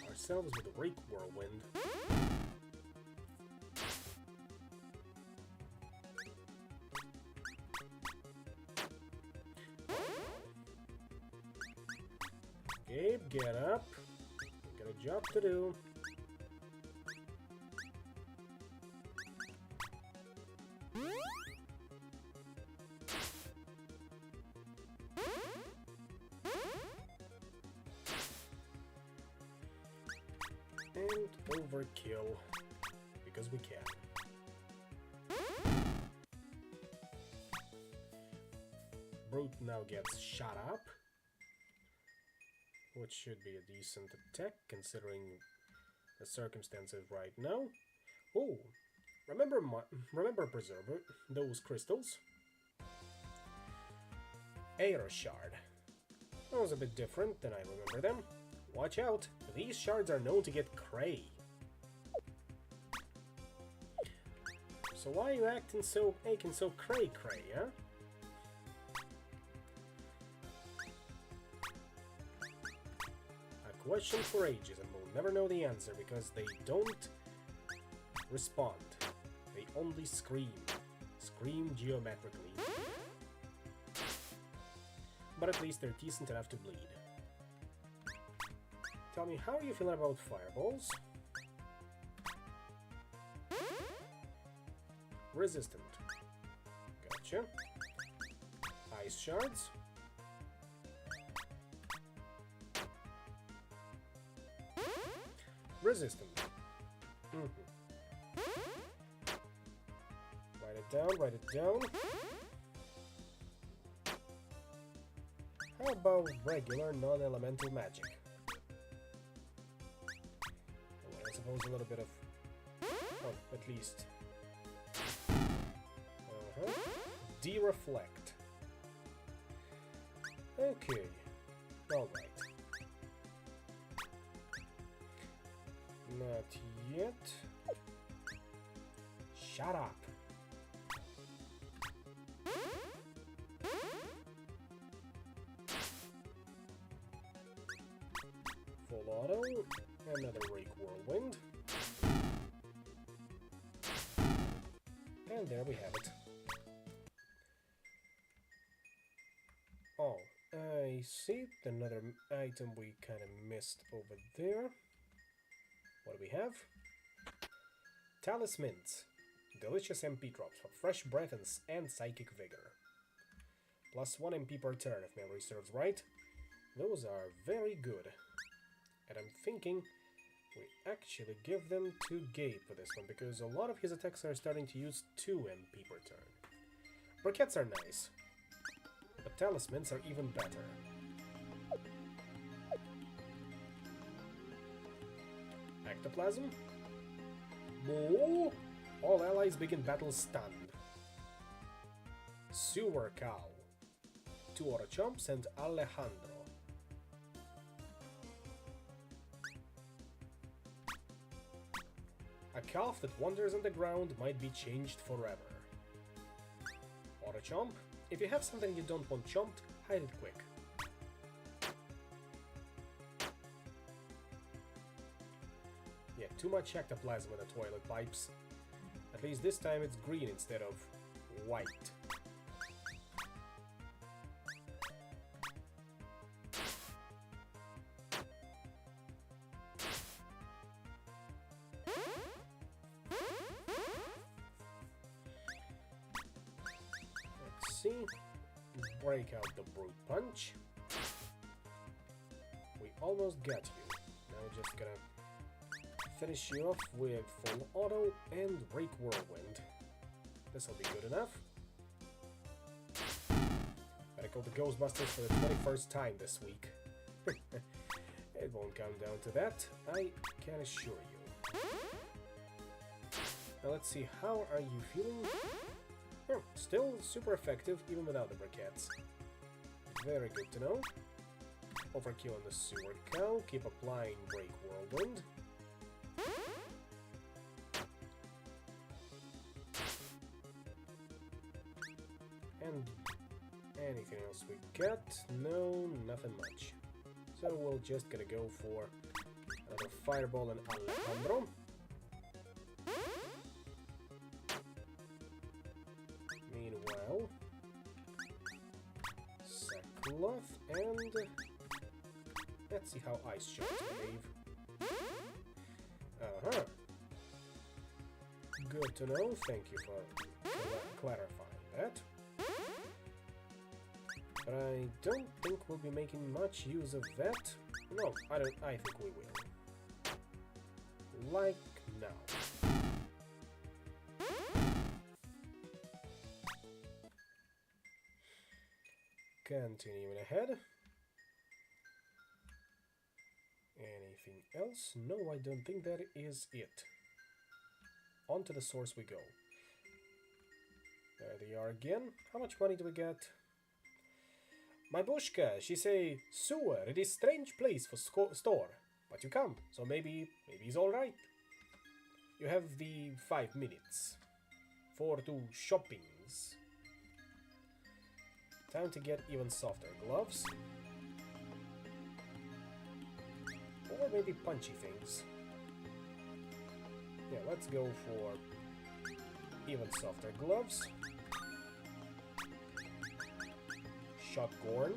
ourselves with Rake Whirlwind. Gabe, get up. Got a job to do. And overkill, because we can. Brute now gets shot up, which should be a decent attack considering the circumstances right now. Oh, remember Preserver, those crystals? Air Shard. That was a bit different than I remember them. Watch out, these shards are known to get cray. So why are you acting so cray, huh? A question for ages, and we'll never know the answer because they don't respond. They only scream. Scream geometrically. But at least they're decent enough to bleed. Tell me, how are you feeling about fireballs? Resistant. Gotcha. Ice shards. Resistant. Write it down, write it down. How about regular non-elemental magic? Well, I suppose a little bit of... oh, at least... Dereflect. Okay. Alright. Not yet. Shut up. Full auto. Another Rake Whirlwind. And there we have it. Oh, I see another item we kind of missed over there. What do we have? Talismans. Delicious MP drops for fresh breath and psychic vigor. Plus 1 MP per turn if memory serves right. Those are very good. And I'm thinking we actually give them to Gabe for this one, because a lot of his attacks are starting to use 2 MP per turn. Briquettes are nice, but talismans are even better. Ectoplasm. Moo! All allies begin battle stunned. Sewer Cow. 2 auto chomps and Alejandro. A calf that wanders on the ground might be changed forever. Auto chomp. If you have something you don't want chomped, hide it quick. Yeah, too much ectoplasm in the toilet pipes. At least this time it's green instead of white. Let's see. Break out the Brute Punch. We almost got you. Now we're just gonna finish you off with full auto and break whirlwind. This'll be good enough. Gotta call the Ghostbusters for the 21st time this week. It won't come down to that, I can assure you. Now let's see, how are you feeling? Oh, still super effective even without the briquettes. Very good to know. Overkill on the sewer cow, keep applying break whirlwind. And anything else we got? No, nothing much. So we're just gonna go for another fireball and Alejandro. Meanwhile, sackcloth and let's see how ice sharks behave. Uh-huh. Good to know. Thank you for clarifying that. But I don't think we'll be making much use of that. No, I don't. I think we will. Like now. Continuing ahead. Anything else? No, I don't think that is it. On to the source we go. There they are again. How much money do we get? My bushka, she say, sewer, it is strange place for store. But you come, so maybe it's alright. You have the 5 minutes. For two shoppings. Time to get even softer gloves. Or maybe punchy things. Yeah, let's go for even softer gloves. Shotgun.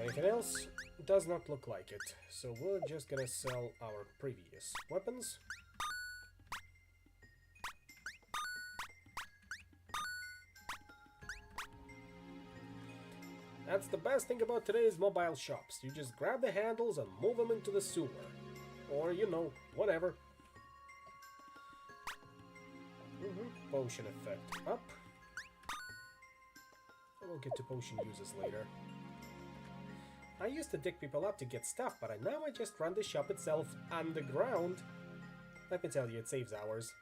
Anything else? Does not look like it. So we're just gonna sell our previous weapons. That's the best thing about today's mobile shops. You just grab the handles and move them into the sewer. Or, you know, whatever. Potion effect up. We'll get to potion uses later. I used to dig people up to get stuff, but now I just run the shop itself underground. Let me tell you, it saves hours.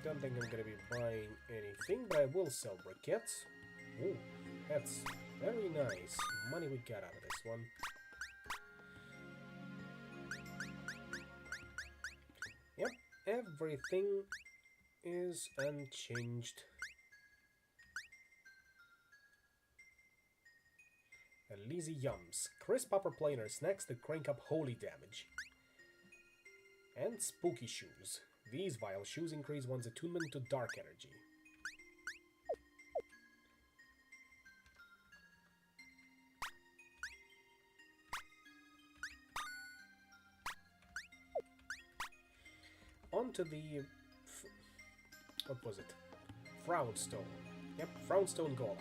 Don't think I'm gonna be buying anything, but I will sell briquettes. Ooh, that's very nice. Money we got out of this one. Yep, everything is unchanged. Lazy Yums. Crisp upper planar snacks that crank up holy damage. And spooky shoes. These vile shoes increase one's attunement to dark energy. Onto the... what was it? Frownstone. Yep, Frownstone Golem.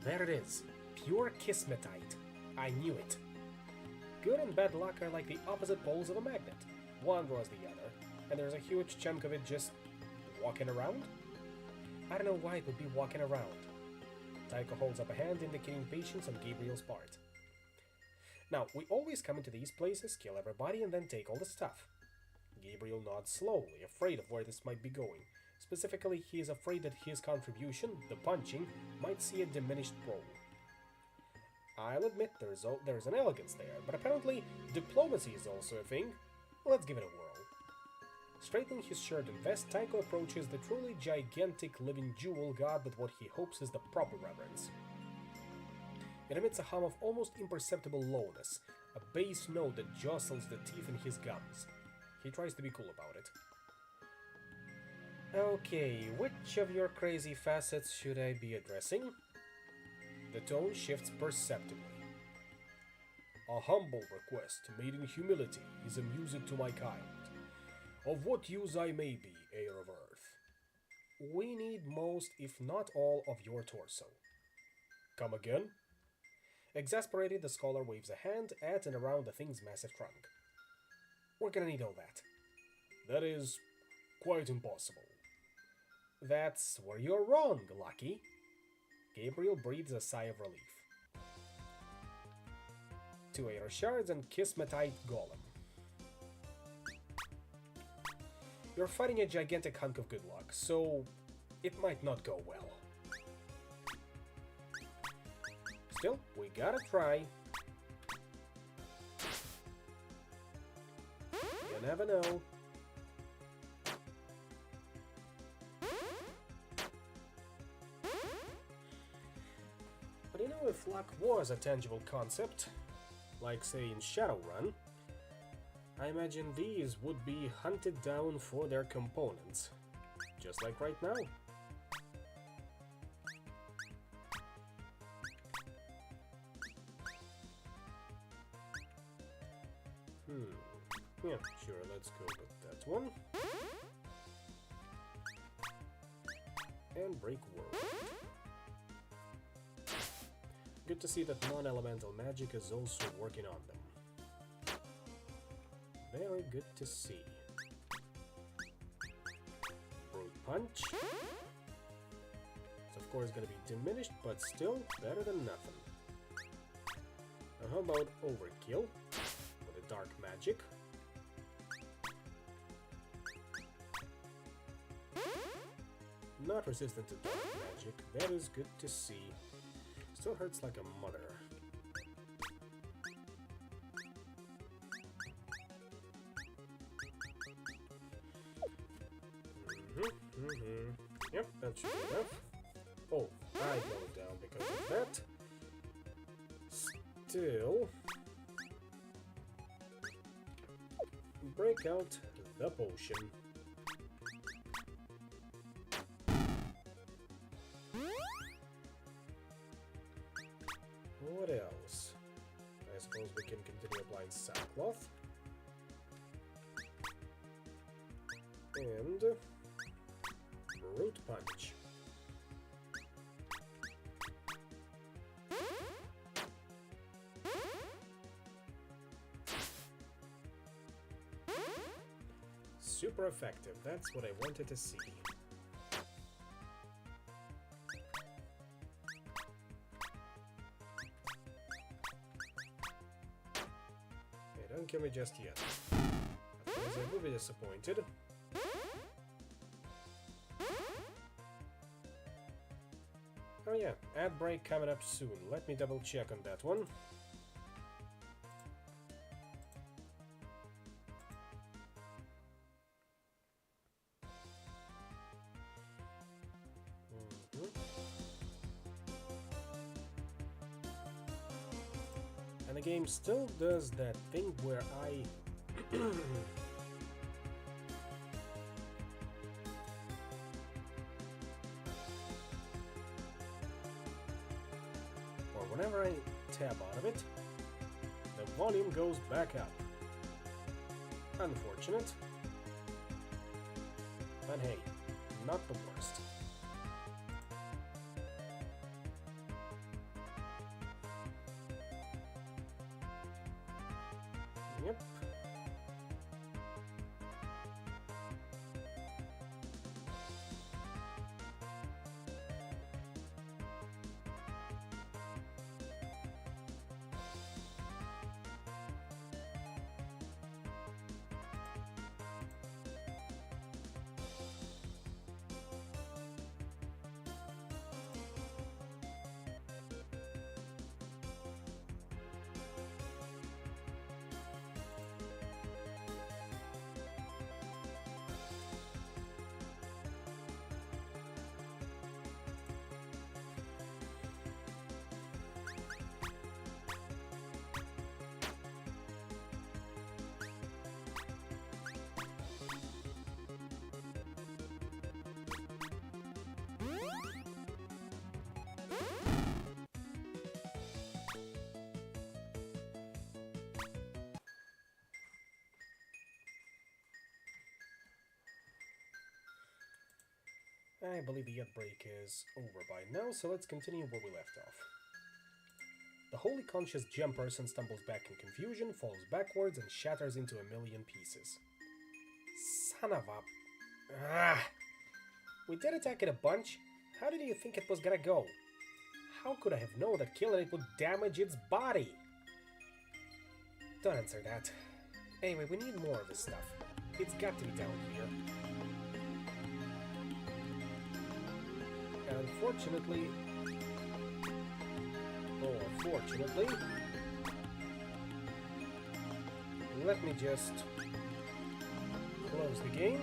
There it is. Pure Kismetite. I knew it. Good and bad luck are like the opposite poles of a magnet. One draws the other, and there's a huge chunk of it just walking around? I don't know why it would be walking around. Taiko holds up a hand indicating patience on Gabriel's part. Now, we always come into these places, kill everybody, and then take all the stuff. Gabriel nods slowly, afraid of where this might be going. Specifically, he is afraid that his contribution, the punching, might see a diminished role. I'll admit there's an elegance there, but apparently diplomacy is also a thing. Let's give it a whirl. Straightening his shirt and vest, Taiko approaches the truly gigantic living jewel god with what he hopes is the proper reverence. It emits a hum of almost imperceptible lowness, a bass note that jostles the teeth in his gums. He tries to be cool about it. Okay, which of your crazy facets should I be addressing? The tone shifts perceptibly. A humble request made in humility is a music to my kind. Of what use I may be, heir of earth. We need most, if not all, of your torso. Come again? Exasperated, the scholar waves a hand at and around the thing's massive trunk. We're gonna need all that. That is quite impossible. That's where you're wrong, Lucky. Gabriel breathes a sigh of relief. 2 Aether Shards and Kismetite Golem. You're fighting a gigantic hunk of good luck, so it might not go well. Still, we gotta try. You never know. But you know, if luck was a tangible concept, like say in Shadowrun, I imagine these would be hunted down for their components, just like right now. Yeah, sure, let's go with that one. And break world. Good to see that non-elemental magic is also working on them. Very good to see. Brute Punch. It's of course gonna be diminished, but still better than nothing. Now how about Overkill with a dark magic? Not resistant to dark magic, that is good to see. Still hurts like a mother. Yep, that should be enough. Oh, I go down because of that. Still, break out the potion. What else? I suppose we can continue applying sackcloth. And Brute Punch. Super effective, that's what I wanted to see. Hey, don't kill me just yet. Otherwise I will be disappointed. Oh yeah, ad break coming up soon. Let me double check on that one. And the game still does that thing where I... or whenever I tab out of it, the volume goes back up. Unfortunate. But hey, not the worst. Yep. I believe the ad break is over by now, so let's continue where we left off. The wholly conscious gem person stumbles back in confusion, falls backwards, and shatters into a million pieces. Son of a... Ah! We did attack it a bunch. How did you think it was gonna go? How could I have known that killing it would damage its body? Don't answer that. Anyway, we need more of this stuff. It's got to be down here. And unfortunately... or fortunately... let me just close the game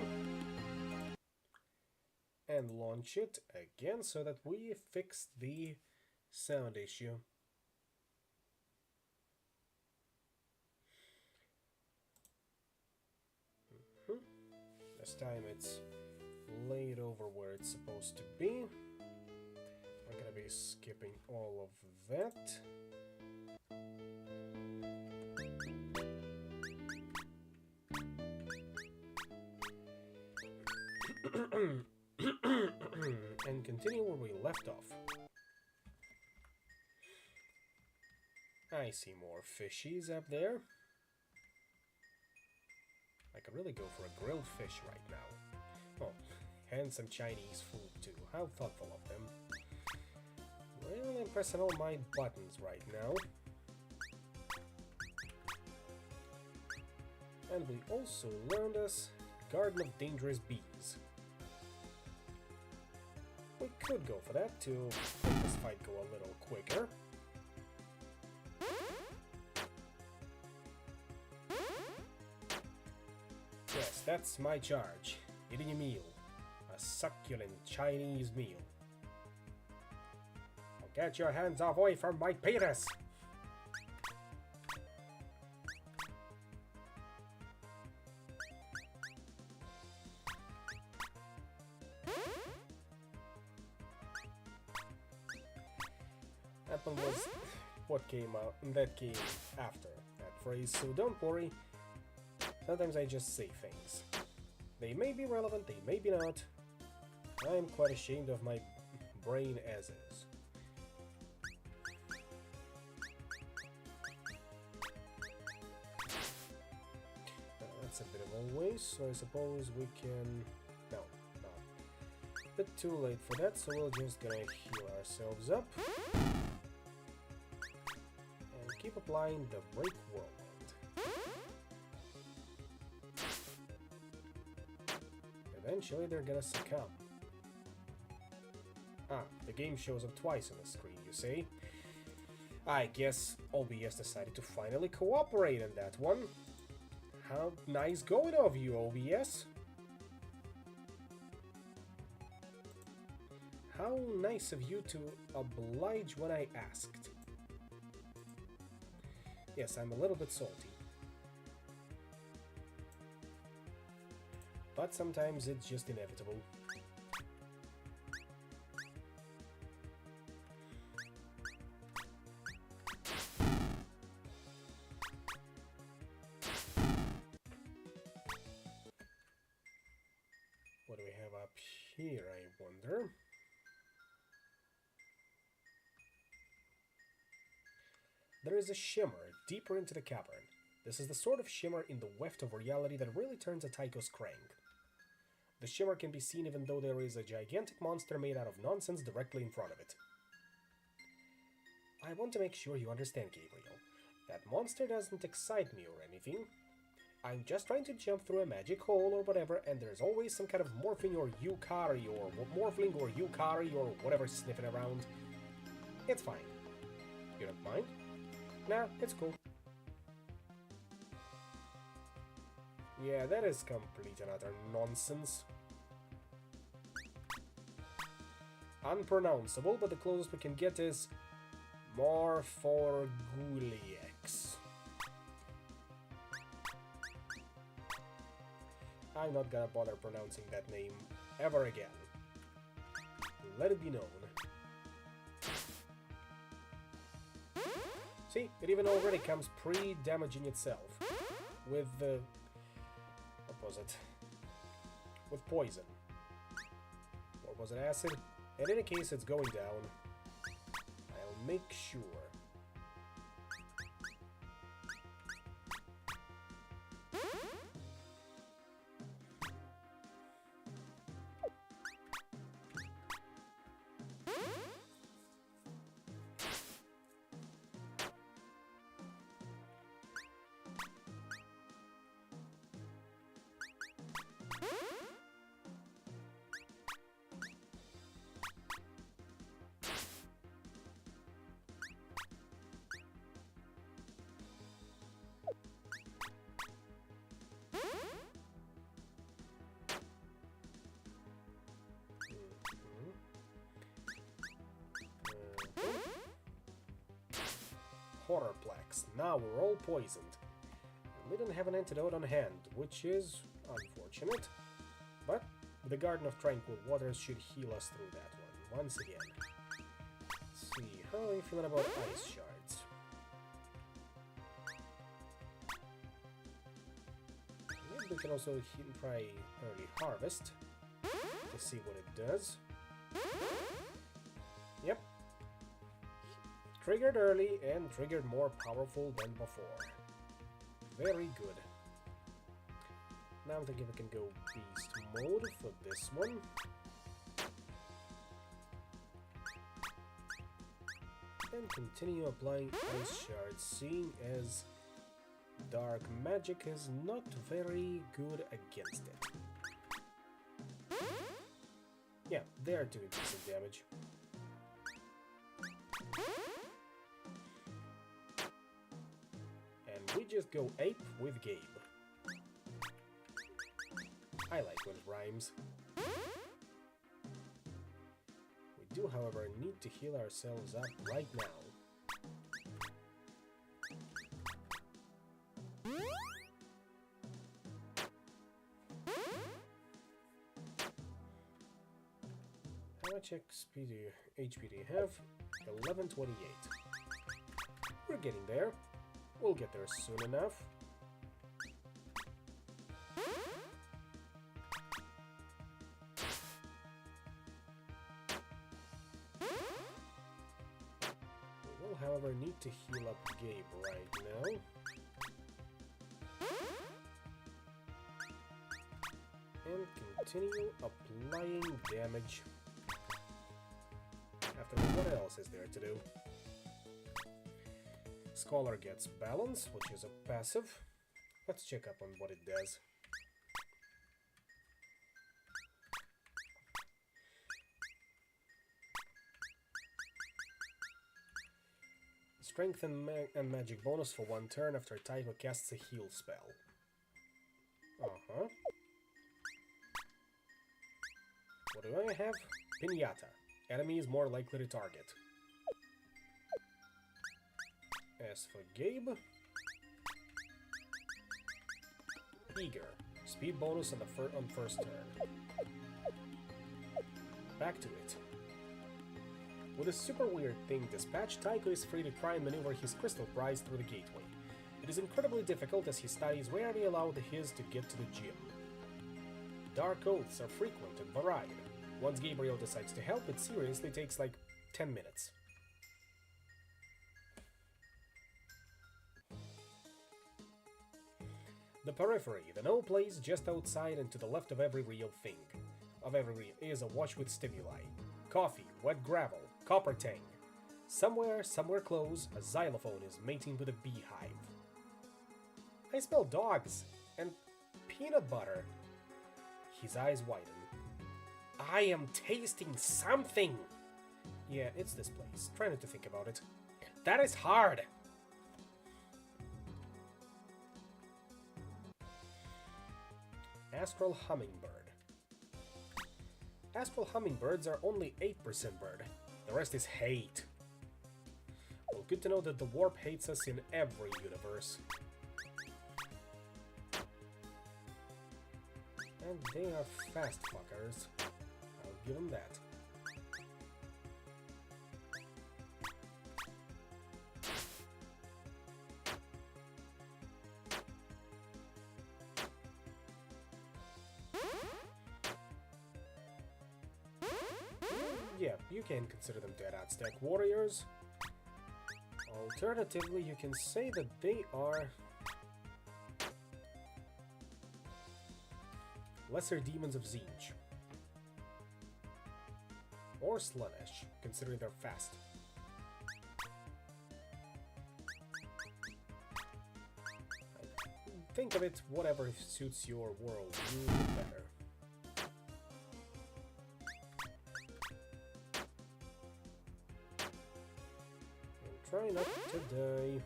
and launch it again so that we fix the sound issue. This time it's laid over where it's supposed to be. I'm gonna be skipping all of that. And continue where we left off. I see more fishies up there. I could really go for a grilled fish right now. Oh, and some Chinese food too. How thoughtful of them. Well, I'm pressing all my buttons right now. And we also learned us Garden of Dangerous Bees. We could go for that to make this fight go a little quicker. Yes, that's my charge. Eating a meal. A succulent Chinese meal. Now get your hands away from my penis! That one was what came out, that came after that phrase, so don't worry. Sometimes I just say things. They may be relevant, they may be not. I'm quite ashamed of my brain as is. That's a bit of a waste, so I suppose we can... No, no. A bit too late for that, so we're just gonna heal ourselves up. And keep applying the break whirlwind. Eventually they're gonna succumb. Ah, the game shows up twice on the screen, you say? I guess OBS decided to finally cooperate on that one. How nice going of you, OBS. How nice of you to oblige when I asked. Yes, I'm a little bit salty. But sometimes it's just inevitable. What do we have up here, I wonder? There is a shimmer deeper into the cavern. This is the sort of shimmer in the weft of reality that really turns a Tycho's crank. The shimmer can be seen even though there is a gigantic monster made out of nonsense directly in front of it. I want to make sure you understand, Gabriel. That monster doesn't excite me or anything. I'm just trying to jump through a magic hole or whatever, and there's always some kind of morphling or Yukari or morphling or Yukari or whatever sniffing around. It's fine. You don't mind? Nah, it's cool. Yeah, that is complete and utter nonsense. Unpronounceable, but the closest we can get is Morphorgulix. I'm not gonna bother pronouncing that name ever again. Let it be known. See, it even already comes pre-damaging itself. With the... what was it? With poison. Or was it acid? In any case, it's going down. I'll make sure. Horrorplex. Now we're all poisoned. And we don't have an antidote on hand, which is unfortunate. But the Garden of Tranquil Waters should heal us through that one, once again. Let's see, how are you feeling about ice shards? Maybe we can also try early harvest to see what it does. Yep. Triggered early and triggered more powerful than before. Very good. Now I'm thinking we can go beast mode for this one. And continue applying ice shards, seeing as dark magic is not very good against it. Yeah, they are doing decent damage. And we just go ape with Gabe. I like when it rhymes. We do, however, need to heal ourselves up right now. How much HP do you have? 1128. We're getting there. We'll get there soon enough. We will, however, need to heal up Gabe right now. And continue applying damage. After what else is there to do? Scholar gets balance, which is a passive. Let's check up on what it does. Strength and magic bonus for 1 turn after Tycho casts a heal spell. Uh-huh. What do I have? Pinata. Enemy is more likely to target. As for Gabe... Eager. Speed bonus on the first turn. Back to it. With a super weird thing dispatched, Tycho is free to try and maneuver his crystal prize through the gateway. It is incredibly difficult as his studies rarely allow his to get to the gym. Dark oaths are frequent and varied. Once Gabriel decides to help, it seriously takes like 10 minutes. The periphery, the no place just outside and to the left of every real thing. Is a watch with stimuli. Coffee, wet gravel, copper tang. Somewhere close, a xylophone is mating with a beehive. I smell dogs and peanut butter. His eyes widen. I am tasting something! Yeah, it's this place. Try not to think about it. That is hard! Astral Hummingbird. Astral Hummingbirds are only 8% bird. The rest is hate. Well, good to know that the warp hates us in every universe. And they are fast fuckers. I'll give them that. Yeah, you can consider them dead Aztec warriors. Alternatively, you can say that they are lesser demons of Zinj. Or Slaanesh, considering they're fast. Think of it, whatever suits your world, you better. Try not to die.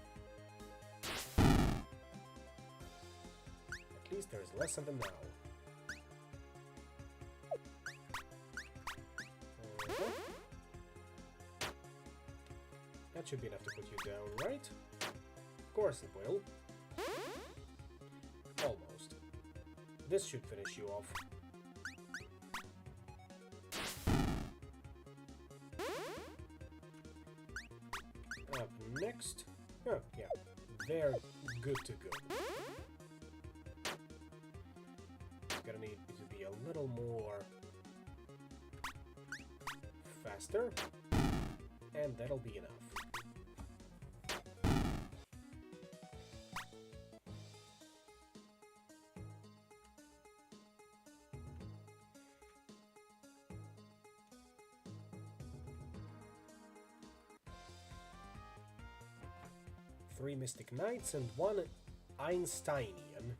At least there's less of them now. That should be enough to put you down, right? Of course it will. Almost. This should finish you off. Up next. Oh, yeah. They're good to go. Gonna need to be a little more faster, and that'll be enough. Three Mystic Knights and one Einsteinian.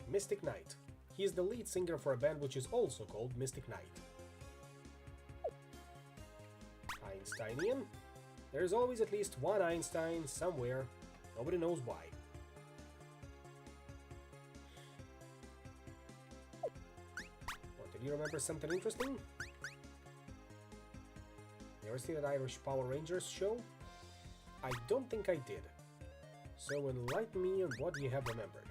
Mystic Knight. He is the lead singer for a band which is also called Mystic Knight. Einsteinian. There's always at least one Einstein somewhere. Nobody knows why. What, did you remember something interesting? You ever seen that Irish Power Rangers show? I don't think I did. So enlighten me on what you have remembered.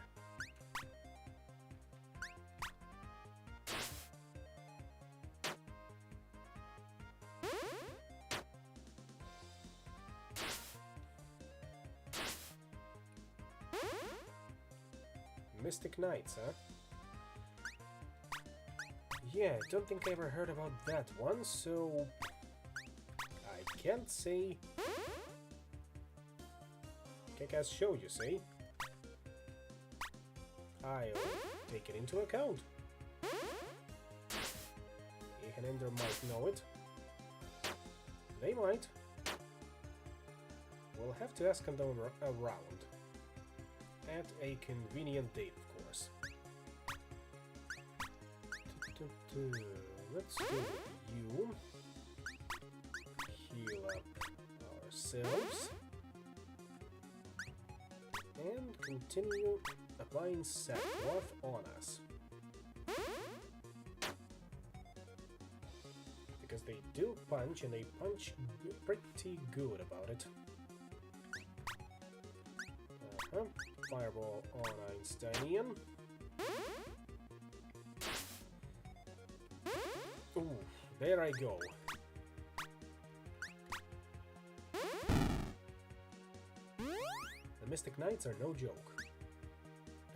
Mystic Knights, huh? Yeah, I don't think I ever heard about that one, so I can't say. Kick-ass show, you say? I'll take it into account. Ethan and Ender might know it. They might. We'll have to ask them around. At a convenient date, of course. Let's go with you. Heal up ourselves. And continue applying sackcloth on us. Because they do punch, and they punch pretty good about it. Fireball on Einsteinian. Ooh, there I go. The Mystic Knights are no joke.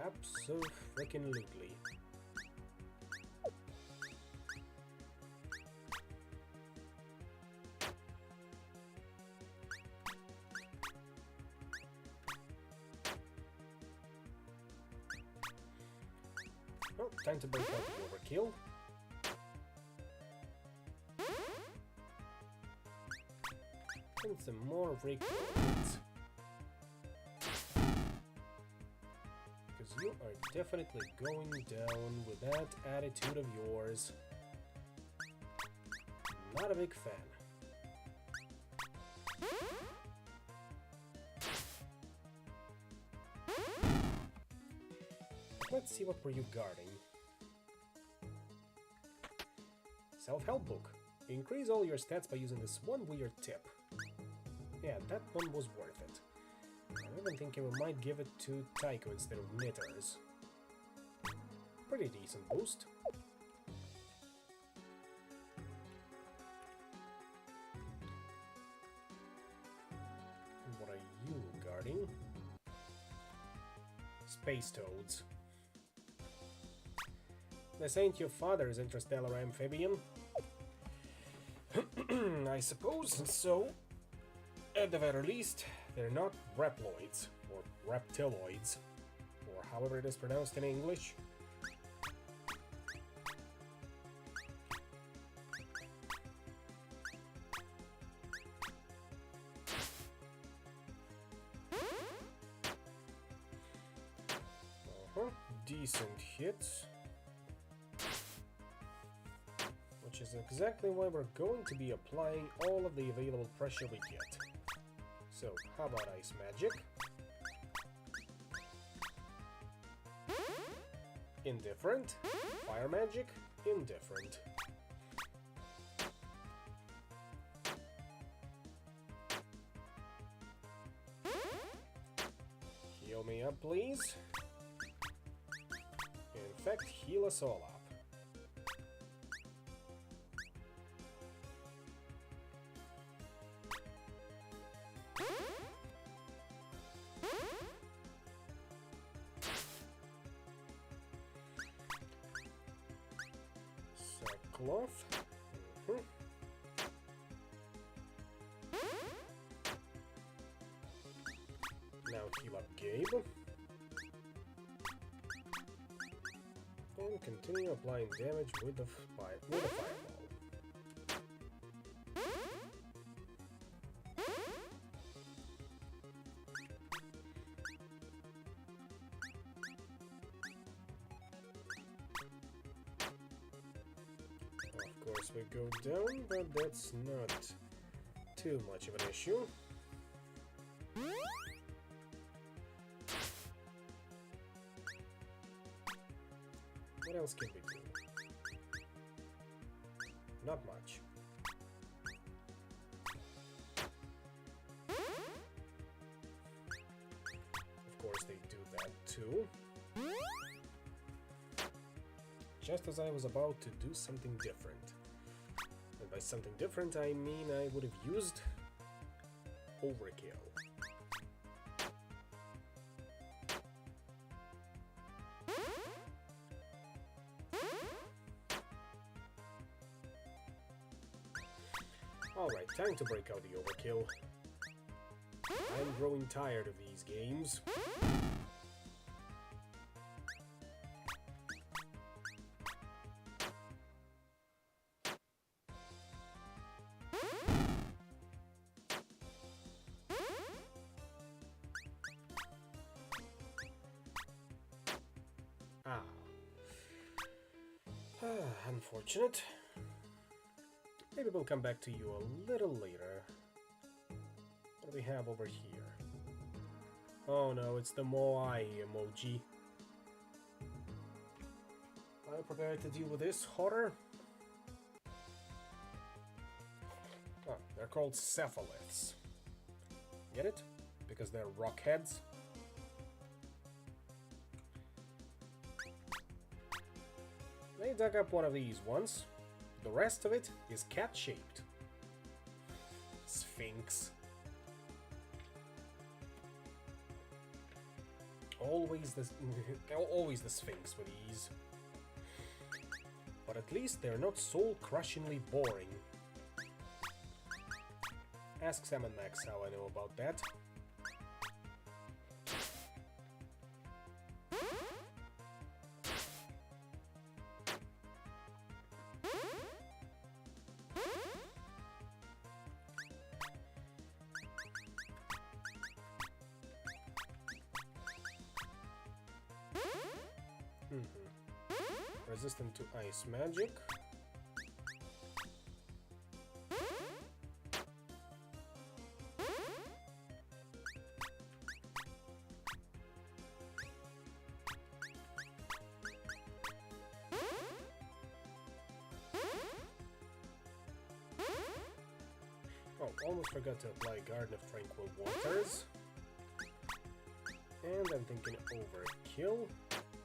Abso-freaking-lutely. Oh, time to break out the overkill. And some more recoils. Because you are definitely going down with that attitude of yours. Not a big fan. Let's see, what were you guarding? Self-help book. Increase all your stats by using this one weird tip. Yeah, that one was worth it. I'm even thinking we might give it to Taiko instead of Knitters. Pretty decent boost. And what are you guarding? Space Toads. This ain't your father's interstellar amphibian. I suppose so. At the very least, they're not reploids, or reptiloids, or however it is pronounced in English. Decent hits. Which is exactly why we're going to be applying all of the available pressure we get. So, how about Ice Magic? Indifferent. Fire Magic? Indifferent. Heal me up, please. In fact, heal us all up. Sackcloth. Now heal up Gabe. And continue applying damage with the fireball. Of course we go down, but that's not too much of an issue. What else can we do? Not much. Of course they do that too. Just as I was about to do something different. And by something different I mean I would have used overkill. Alright, time to break out the overkill. I'm growing tired of these games. Unfortunate. Maybe we'll come back to you a little later. What do we have over here? Oh no, it's the Moai emoji. Are you prepared to deal with this horror? Oh, they're called cephaliths. Get it? Because they're rockheads? They dug up one of these once. The rest of it is cat-shaped. Sphinx. Always the Sphinx with these. But at least they're not soul-crushingly boring. Ask Sam and Max how I know about that. Resistant to ice magic. Oh, almost forgot to apply Garden of Tranquil Waters. And I'm thinking overkill,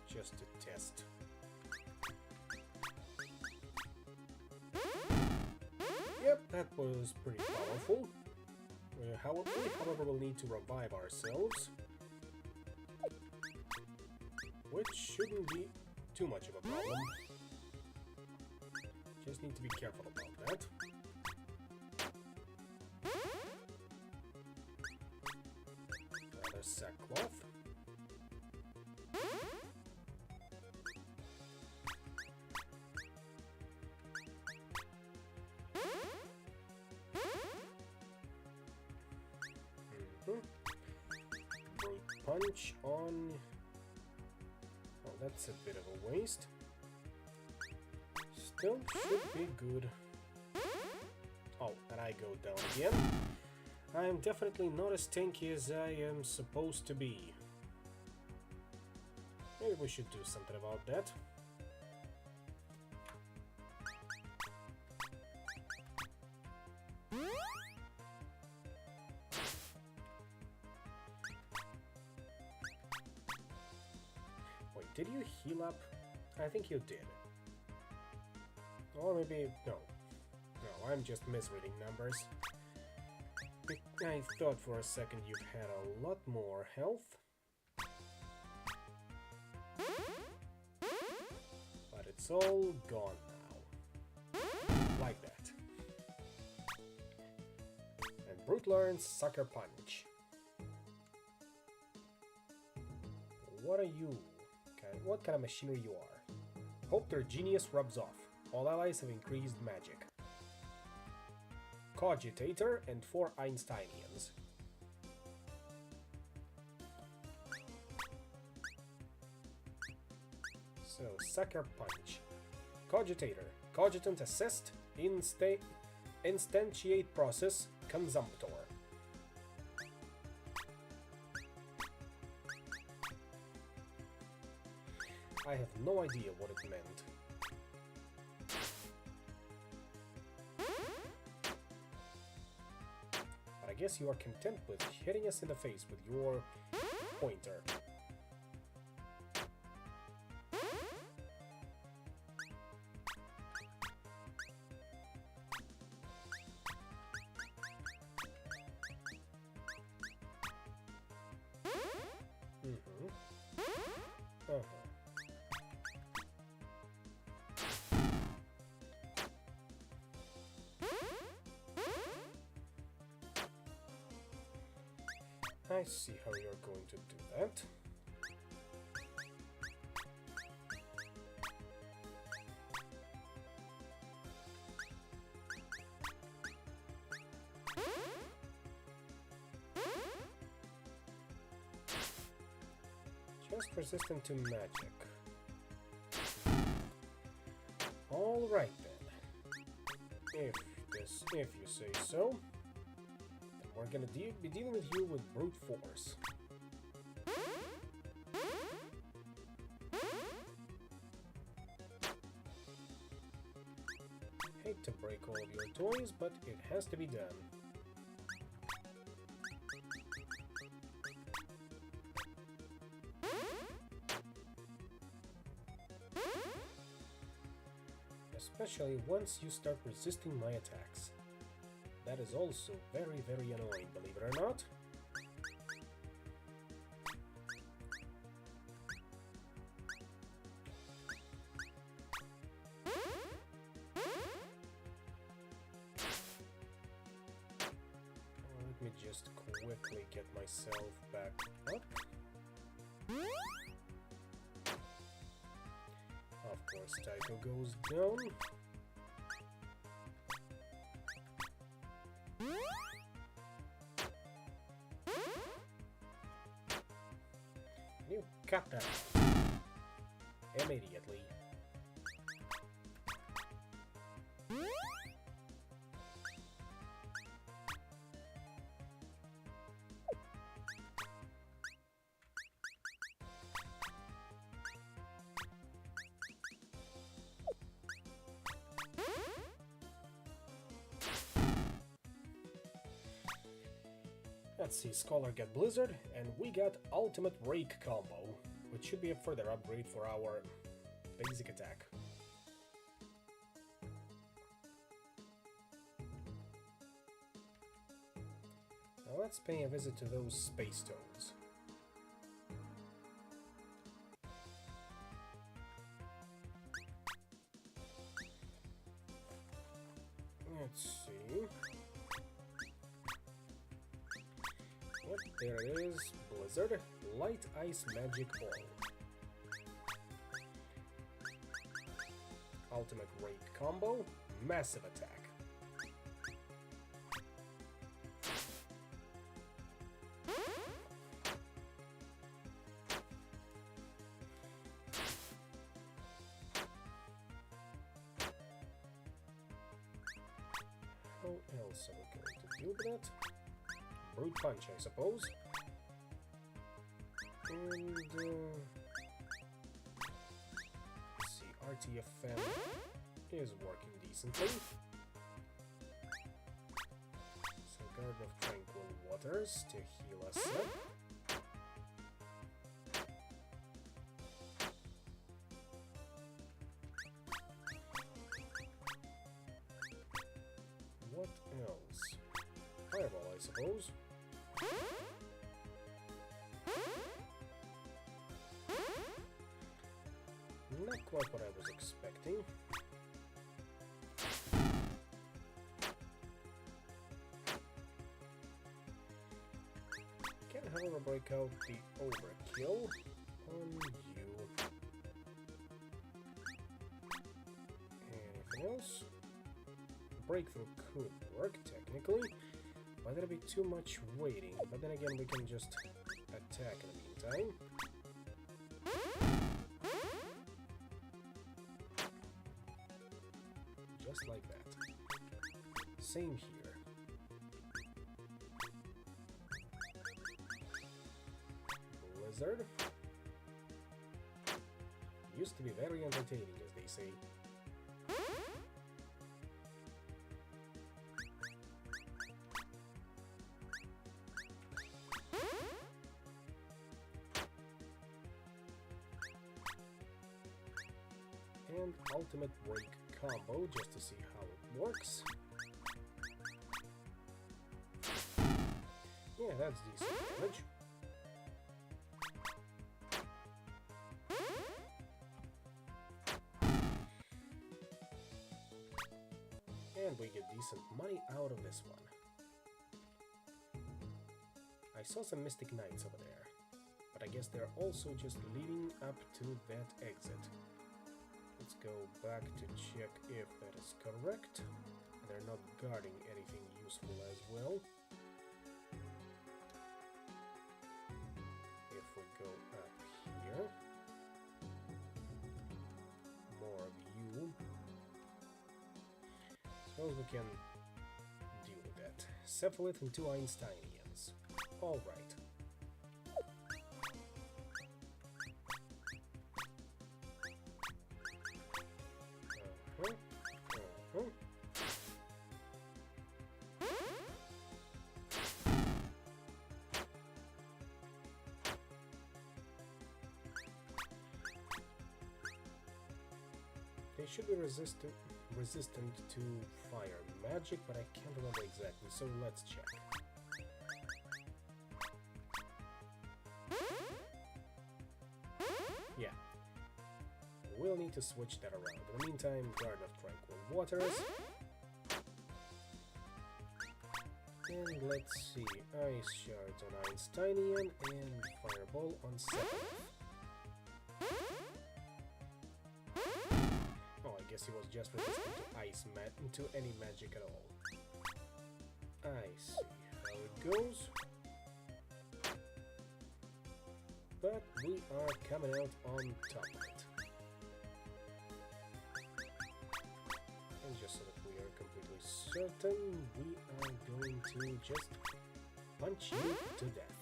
just to test. Yep, that was pretty powerful. However, we'll need to revive ourselves. Which shouldn't be too much of a problem. Just need to be careful about that. Another sackcloth. Punch on... Oh, that's a bit of a waste. Still should be good. Oh, and I go down again. I am definitely not as tanky as I am supposed to be. Maybe we should do something about that. did you heal up? I think you did. Or maybe... no. No, I'm just misreading numbers. I thought for a second you had a lot more health. But it's all gone now. Like that. And Brute learns Sucker Punch. What are you? What kind of machinery you are? Hope their genius rubs off. All allies have increased magic. Cogitator and 4 Einsteinians. So, Sucker Punch. Cogitator. Cogitant assist. Instantiate process. Consumptor. I have no idea what it meant. But I guess you are content with hitting us in the face with your pointer. I see how you're going to do that. Just resistant to magic. Alright then. If you say so. We're gonna be dealing with you with brute force. Hate to break all of your toys, but it has to be done. Especially once you start resisting my attacks. That is also very, very annoying, believe it or not. Let me just quickly get myself back up. Of course, Tycho goes down. You cut that immediately. Let's see, Scholar got Blizzard, and we got Ultimate Rake combo, which should be a further upgrade for our basic attack. Now let's pay a visit to those space toads. Let's see. Yep, there it is. Blizzard, Light Ice Magic Ball. Ultimate Rake combo, Massive Attack. How else are we going to deal with that? Brute Punch, I suppose. And, let's see, RTFM is working decently. So, Guard of Tranquil Waters to heal us up. suppose. Not quite what I was expecting. Can, however, break out the overkill on you. Anything else? Breakthrough could work, technically, but that'd be too much waiting. But then again, we can just attack in the meantime. Just like that. Same here. Blizzard. Used to be very entertaining, as they say. And ultimate break combo, just to see how it works. Yeah, that's decent damage. And we get decent money out of this one. I saw some Mystic Knights over there, but I guess they're also just leading up to that exit. Let's go back to check if that is correct. They're not guarding anything useful as well. If we go up here, more of you. Suppose we can deal with that. Cephalith and 2 Einsteinians. Alright. They should be resistant to fire magic, but I can't remember exactly, so let's check. Yeah. We'll need to switch that around. In the meantime, Garden of Tranquil Waters. And let's see, Ice Shards on Einsteinian and Fireball on Cephalith. Oh, I guess he was just resistant to ice to any magic at all. I see how it goes. But we are coming out on top of it. And just so that we are completely certain, we are going to just punch you to death.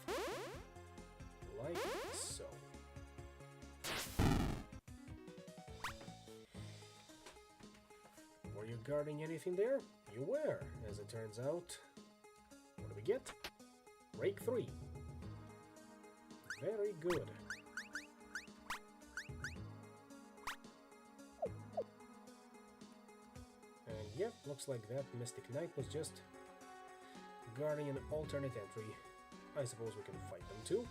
Like so. Were you guarding anything there? You were, as it turns out. What do we get? Break 3. Very good. And yep, looks like that Mystic Knight was just guarding an alternate entry. I suppose we can fight them too.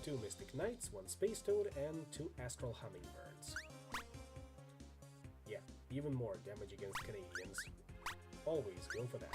2 Mystic Knights, 1 Space Toad, and 2 Astral Hummingbirds. Yeah, even more damage against Canadians. Always go for that.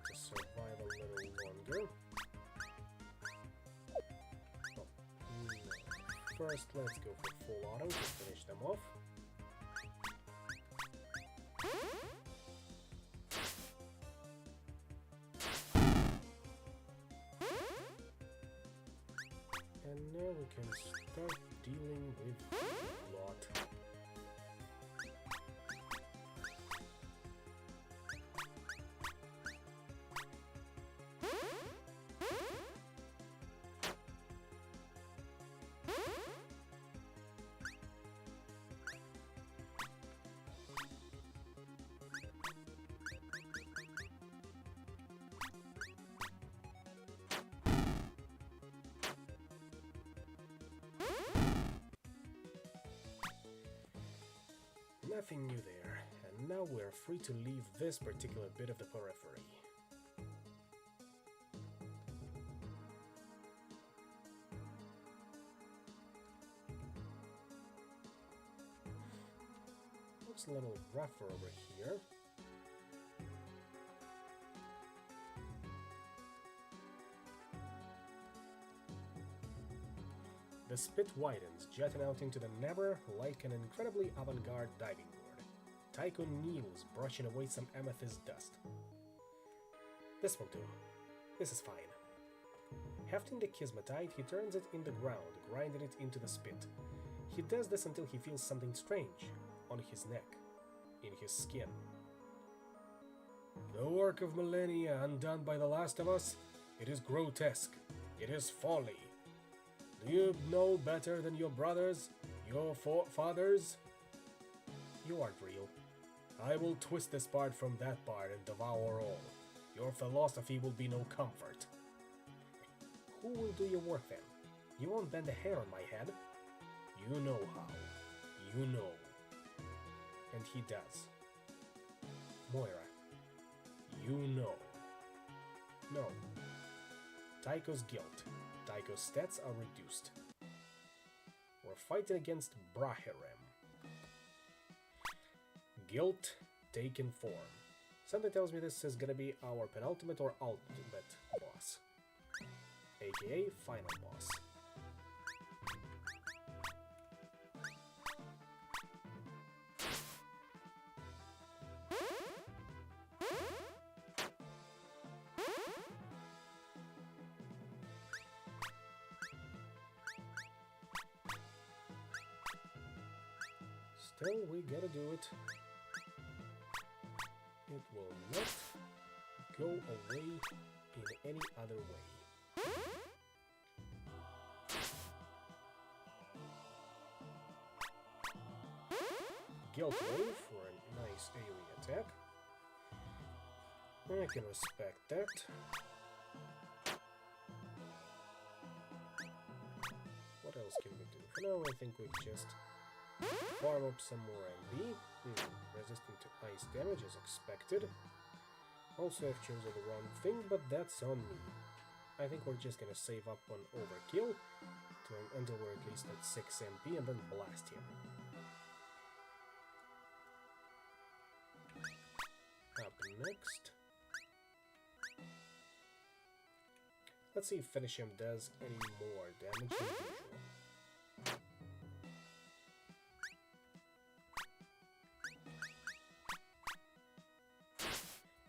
To survive a little longer. Oh, no. First, let's go for full auto to finish them off. And now we can start dealing with a lot. Nothing new there, and now we're free to leave this particular bit of the periphery. Looks a little rougher over here. The spit widens, jutting out into the never like an incredibly avant-garde diving board. Tycho kneels, brushing away some amethyst dust. This will do. This is fine. Hefting the kismatite, he turns it in the ground, grinding it into the spit. He does this until he feels something strange on his neck, in his skin. The work of millennia undone by the last of us, it is grotesque. It is folly. Do you know better than your brothers, your fathers? You aren't real. I will twist this part from that part and devour all. Your philosophy will be no comfort. Who will do your work then? You won't bend a hair on my head. You know how. You know. And he does. Moira, you know. No. Tycho's guilt. Tycho's stats are reduced. We're fighting against Braherem. Guilt taken form. Something tells me this is gonna be our penultimate or ultimate boss. AKA final boss. Still, we gotta do it. It will not go away in any other way. Guilt Wave for a nice AoE attack. I can respect that. What else can we do? For now, I think we just farm up some more MB. Resistant to ice damage as expected. Also, I've chosen the wrong thing, but that's on me. I think we're just gonna save up on overkill until we're at least at 6 MP and then blast him. Up next. Let's see if Finish Him does any more damage than usual.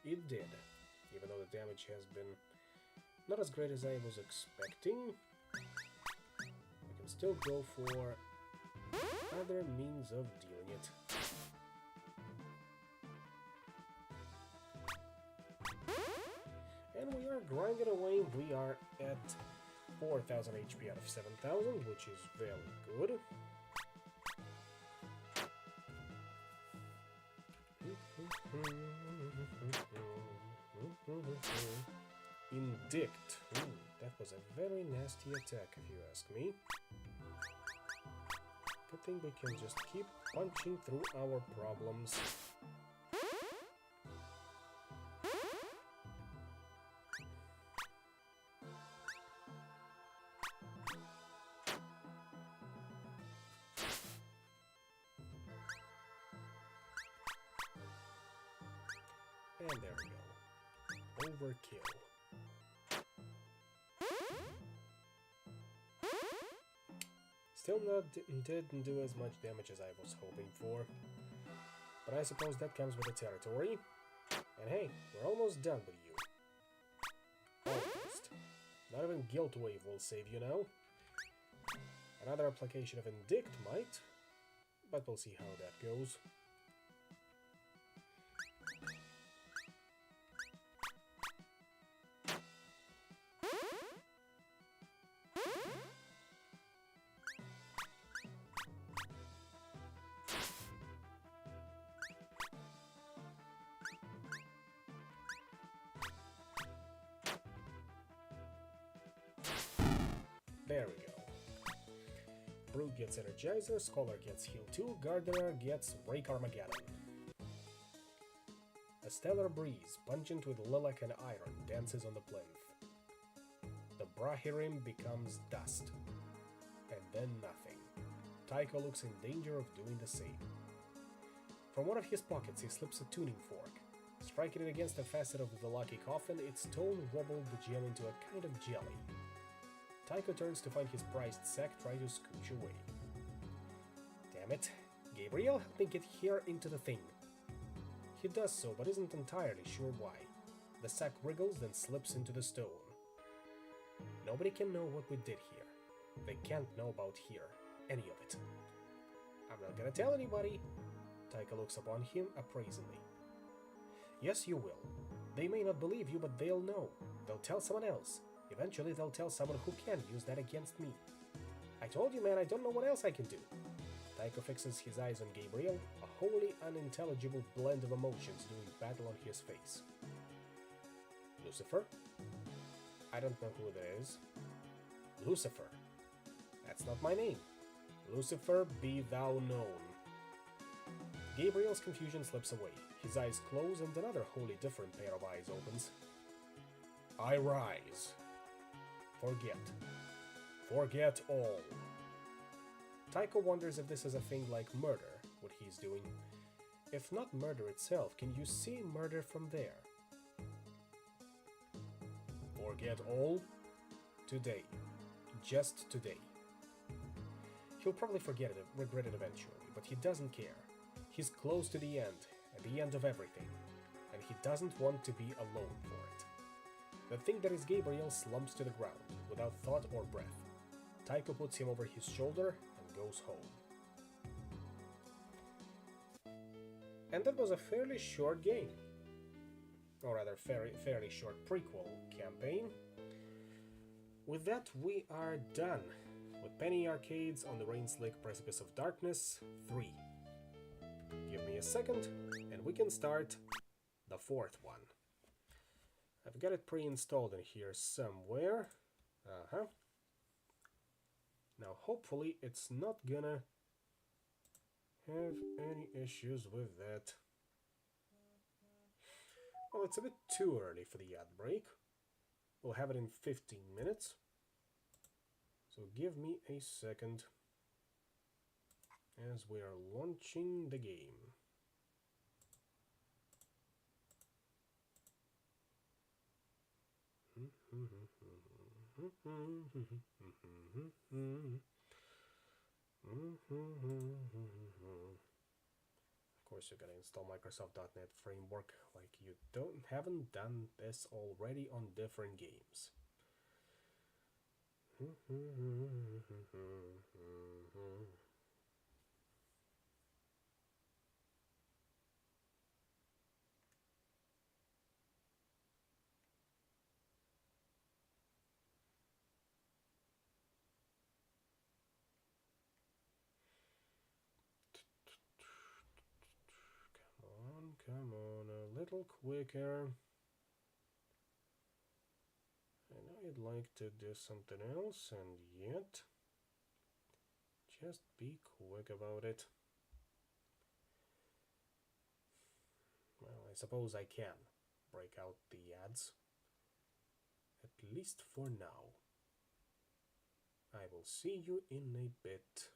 It did, even though the damage has been not as great as I was expecting. We can still go for other means of dealing it. And we are grinding away. We are at 4,000 HP out of 7,000, which is very good. Indict. That was a very nasty attack, if you ask me. Good thing we can just keep punching through our problems. And there we go. Overkill. Still didn't do as much damage as I was hoping for. But I suppose that comes with the territory. And hey, we're almost done with you. Almost. Not even Guilt Wave will save you now. Another application of Indict might. But we'll see how that goes. There we go. Brute gets Energizer, Scholar gets Heal 2, Gardener gets Rake Armageddon. A stellar breeze, pungent with lilac and iron, dances on the plinth. The Brahirim becomes dust. And then nothing. Tycho looks in danger of doing the same. From one of his pockets he slips a tuning fork. Striking it against the facet of the lucky coffin, its tone wobbled the gem into a kind of jelly. Tycho turns to find his prized sack trying to scooch away. Damn it. Gabriel, help me get here into the thing. He does so, but isn't entirely sure why. The sack wriggles, then slips into the stone. Nobody can know what we did here. They can't know about here. Any of it. I'm not gonna tell anybody. Tycho looks upon him appraisingly. Yes, you will. They may not believe you, but they'll know. They'll tell someone else. Eventually, they'll tell someone who can use that against me. I told you, man, I don't know what else I can do. Tycho fixes his eyes on Gabriel, a wholly unintelligible blend of emotions doing battle on his face. Lucifer? I don't know who that is. Lucifer. That's not my name. Lucifer, be thou known. Gabriel's confusion slips away. His eyes close and another wholly different pair of eyes opens. I rise. Forget. Forget all. Tycho wonders if this is a thing like murder, what he's doing. If not murder itself, can you see murder from there? Forget all? Today. Just today. He'll probably forget it, regret it eventually, but he doesn't care. He's close to the end, at the end of everything, and he doesn't want to be alone for it. The thing that is Gabriel slumps to the ground, without thought or breath. Tycho puts him over his shoulder and goes home. And that was a fairly short game. Or rather, fairly short prequel campaign. With that, we are done with Penny Arcades on the Rain-Slick Precipice of Darkness 3. Give me a second, and we can start the fourth one. I've got it pre-installed in here somewhere. Now, hopefully, it's not gonna have any issues with that. Well, it's a bit too early for the ad break. We'll have it in 15 minutes. So give me a second as we are launching the game. Of course, you gotta install Microsoft.NET Framework like you haven't done this already on different games. Come on, a little quicker. I know you'd like to do something else, and yet, just be quick about it. Well, I suppose I can break out the ads, at least for now. I will see you in a bit.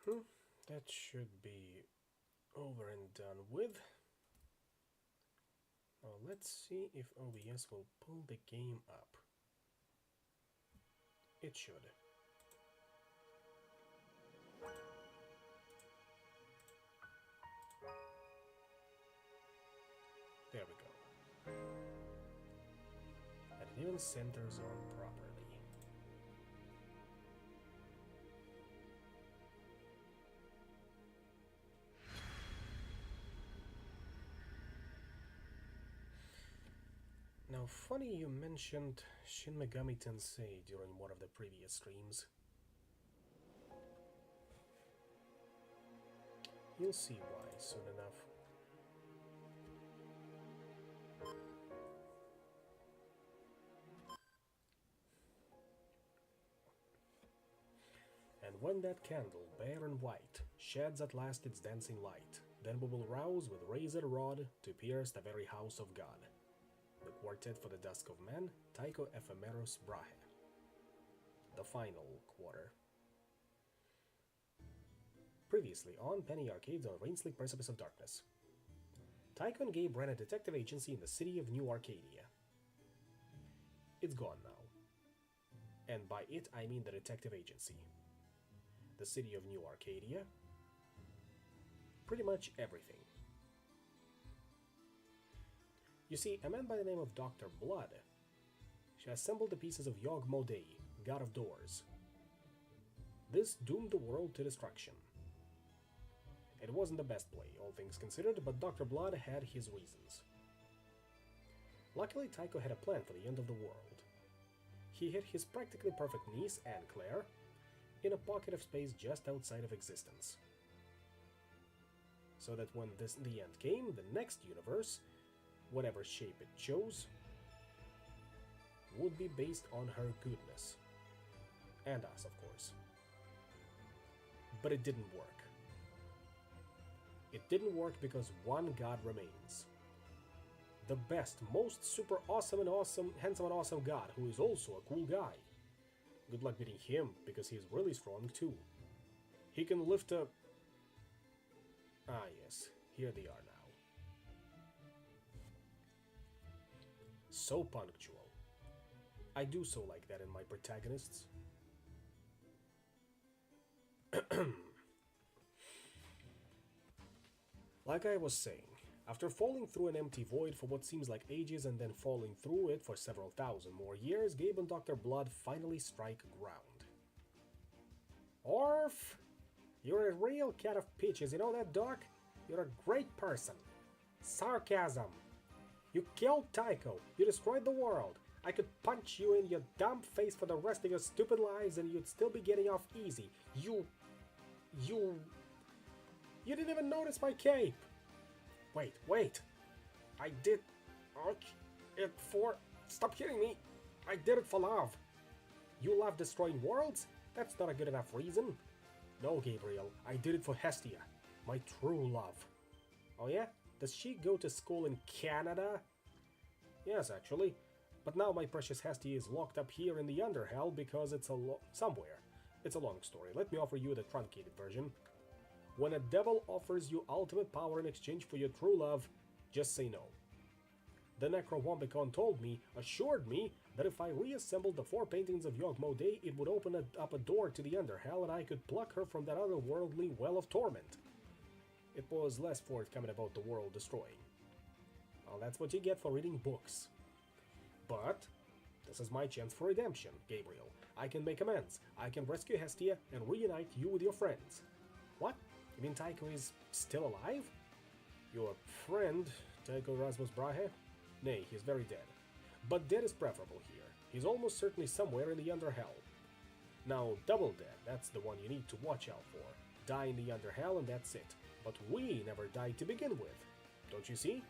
That should be over and done with. Now let's see if OBS will pull the game up. It should. There we go. And it even centers on properly. Now, funny you mentioned Shin Megami Tensei during one of the previous streams. You'll see why soon enough. And when that candle, bare and white, sheds at last its dancing light, then we will rouse with razor rod to pierce the very house of God. The Quartet for the Dusk of Men, Taiko Ephemeros Brahe. The final quarter. Previously on Penny Arcades on Rainslick Precipice of Darkness. Taiko and Gabe ran a detective agency in the city of New Arcadia. It's gone now. And by it, I mean the detective agency. The city of New Arcadia. Pretty much everything. You see, a man by the name of Dr. Blood, she assembled the pieces of Yog Modei, god of doors. This doomed the world to destruction. It wasn't the best play, all things considered, but Dr. Blood had his reasons. Luckily, Taiko had a plan for the end of the world. He hid his practically perfect niece, Anne Claire, in a pocket of space just outside of existence. So that when the end came, the next universe, whatever shape it chose, would be based on her goodness. And us, of course. But it didn't work. It didn't work because one god remains. The best, most super awesome and handsome and awesome god, who is also a cool guy. Good luck beating him, because he's really strong too. He can lift a... Ah yes, here they are now. So punctual. I do so like that in my protagonists. Like I was saying, after falling through an empty void for what seems like ages and then falling through it for several thousand more years, Gabe and Dr. Blood finally strike ground. Orf! You're a real cat of peaches, you know that, Doc? You're a great person. Sarcasm. You killed Taiko. You destroyed the world. I could punch you in your dumb face for the rest of your stupid lives and you'd still be getting off easy. You didn't even notice my cape. Wait. I did it for... Stop hitting me. I did it for love. You love destroying worlds? That's not a good enough reason. No, Gabriel. I did it for Hestia. My true love. Oh yeah? Does she go to school in Canada? Yes, actually. But now my precious Hestia is locked up here in the Underhell because it's somewhere. It's a long story. Let me offer you the truncated version. When a devil offers you ultimate power in exchange for your true love, just say no. The Necrowombicon assured me, that if I reassembled the 4 paintings of Yog Modei, it would open up a door to the Underhell and I could pluck her from that otherworldly well of torment. It was less forthcoming about the world destroying. Well, that's what you get for reading books. But this is my chance for redemption, Gabriel. I can make amends. I can rescue Hestia and reunite you with your friends. What? You mean Taiko is still alive? Your friend, Taiko Rasmus Brahe? Nay, he's very dead. But dead is preferable here. He's almost certainly somewhere in the Underhell. Now, double dead, that's the one you need to watch out for. Die in the Underhell and that's it. But we never died to begin with. Don't you see?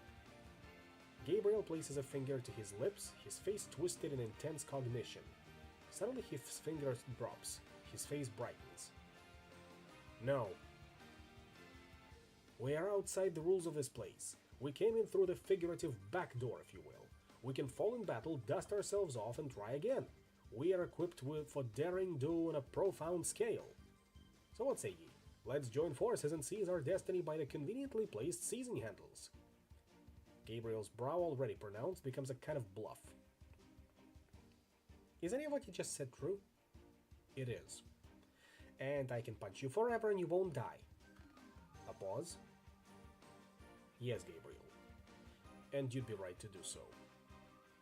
Gabriel places a finger to his lips, his face twisted in intense cognition. Suddenly his finger drops. His face brightens. No. We are outside the rules of this place. We came in through the figurative back door, if you will. We can fall in battle, dust ourselves off, and try again. We are equipped for daring do on a profound scale. So what say ye? Let's join forces and seize our destiny by the conveniently placed seizing handles. Gabriel's brow, already pronounced, becomes a kind of bluff. Is any of what you just said true? It is. And I can punch you forever and you won't die. A pause. Yes, Gabriel. And you'd be right to do so.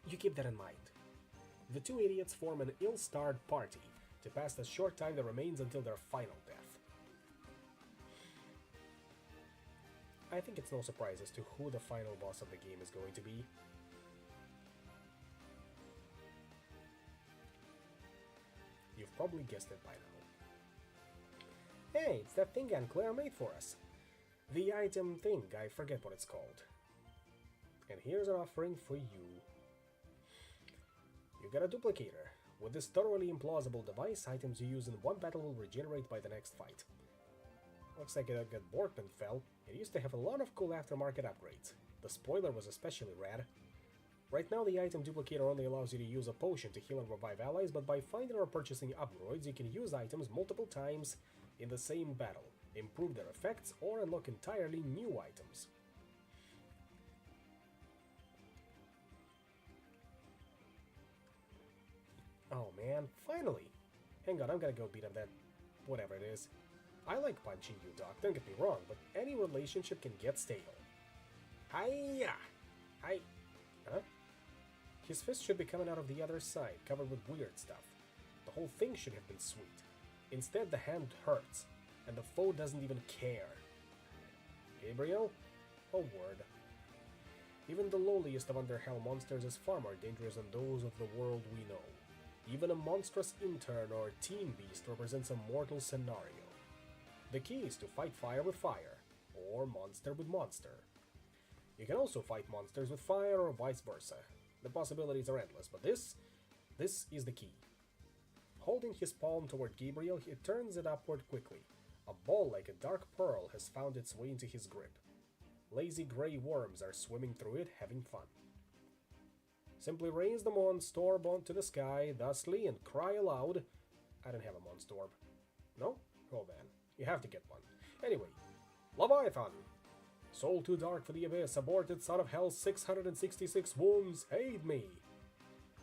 You keep that in mind. The two idiots form an ill-starred party to pass the short time that remains until their final death. I think it's no surprise as to who the final boss of the game is going to be. You've probably guessed it by now. Hey, it's that thing Aunt Claire made for us. The item thing, I forget what it's called. And here's an offering for you. You got a duplicator. With this thoroughly implausible device, items you use in one battle will regenerate by the next fight. Looks like it got borked and fell. It used to have a lot of cool aftermarket upgrades. The spoiler was especially rad. Right now the item duplicator only allows you to use a potion to heal and revive allies, but by finding or purchasing upgrades you can use items multiple times in the same battle, improve their effects, or unlock entirely new items. Oh man, finally! Hang on, I'm gonna go beat up that whatever it is. I like punching you, Doc, don't get me wrong, but any relationship can get stale. Hiya! Huh? His fist should be coming out of the other side, covered with weird stuff. The whole thing should have been sweet. Instead, the hand hurts, and the foe doesn't even care. Gabriel? A word. Even the lowliest of underhell monsters is far more dangerous than those of the world we know. Even a monstrous intern or teen beast represents a mortal scenario. The key is to fight fire with fire, or monster with monster. You can also fight monsters with fire or vice versa. The possibilities are endless, but this is the key. Holding his palm toward Gabriel, he turns it upward quickly. A ball like a dark pearl has found its way into his grip. Lazy gray worms are swimming through it, having fun. Simply raise the Monstorb onto the sky, thusly, and cry aloud. I don't have a Monstorb. No? Oh man, you have to get one. Anyway, Leviathan! Soul too dark for the abyss, aborted son of hell, 666 wounds, aid me!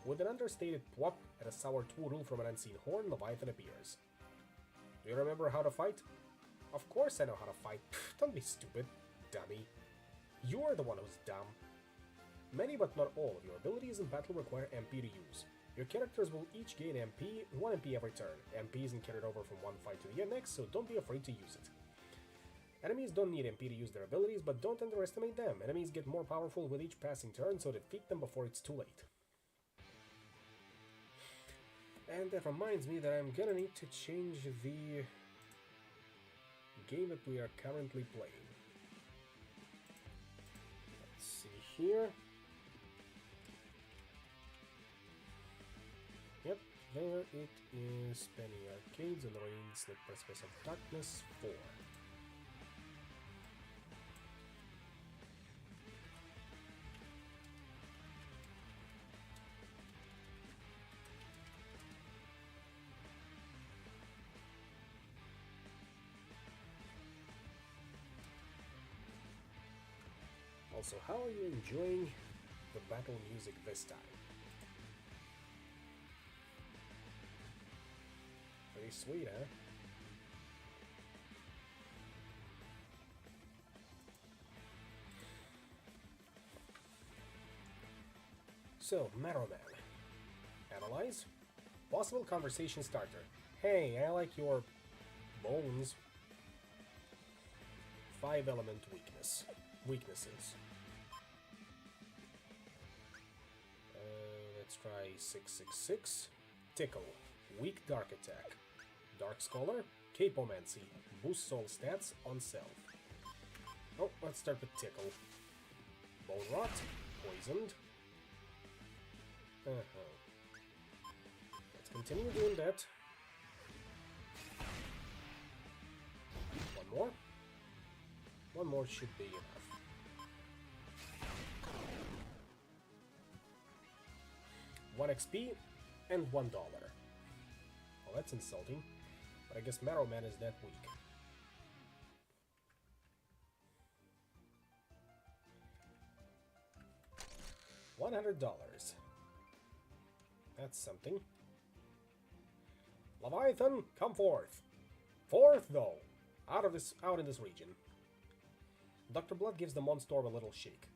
With an understated plop and a sour twoodle from an unseen horn, Leviathan appears. Do you remember how to fight? Of course I know how to fight. Pfft, don't be stupid, dummy. You are the one who's dumb. Many but not all of your abilities in battle require MP to use. Your characters will each gain MP, 1 MP every turn. MP isn't carried over from one fight to the next, so don't be afraid to use it. Enemies don't need MP to use their abilities, but don't underestimate them. Enemies get more powerful with each passing turn, so defeat them before it's too late. And that reminds me that I'm gonna need to change the game that we are currently playing. Let's see here. Yep, there it is. Penny Arcades and Rain Slick Precipice of Darkness 4. Also, how are you enjoying the battle music this time? Pretty sweet, huh? So, Marrow Man. Analyze. Possible conversation starter. Hey, I like your bones. 5-element weakness. Weaknesses. Let's try 666. Tickle. Weak dark attack. Dark Scholar. Capomancy. Boost soul stats on self. Oh, let's start with Tickle. Bone Rot. Poisoned. Let's continue doing that. One more. One more should be enough. 1 XP and $1. Well, that's insulting, but I guess Marrow Man is that weak. $100. That's something. Leviathan, come forth. Forth, though. Out in this region. Dr. Blood gives the Monstorm a little shake.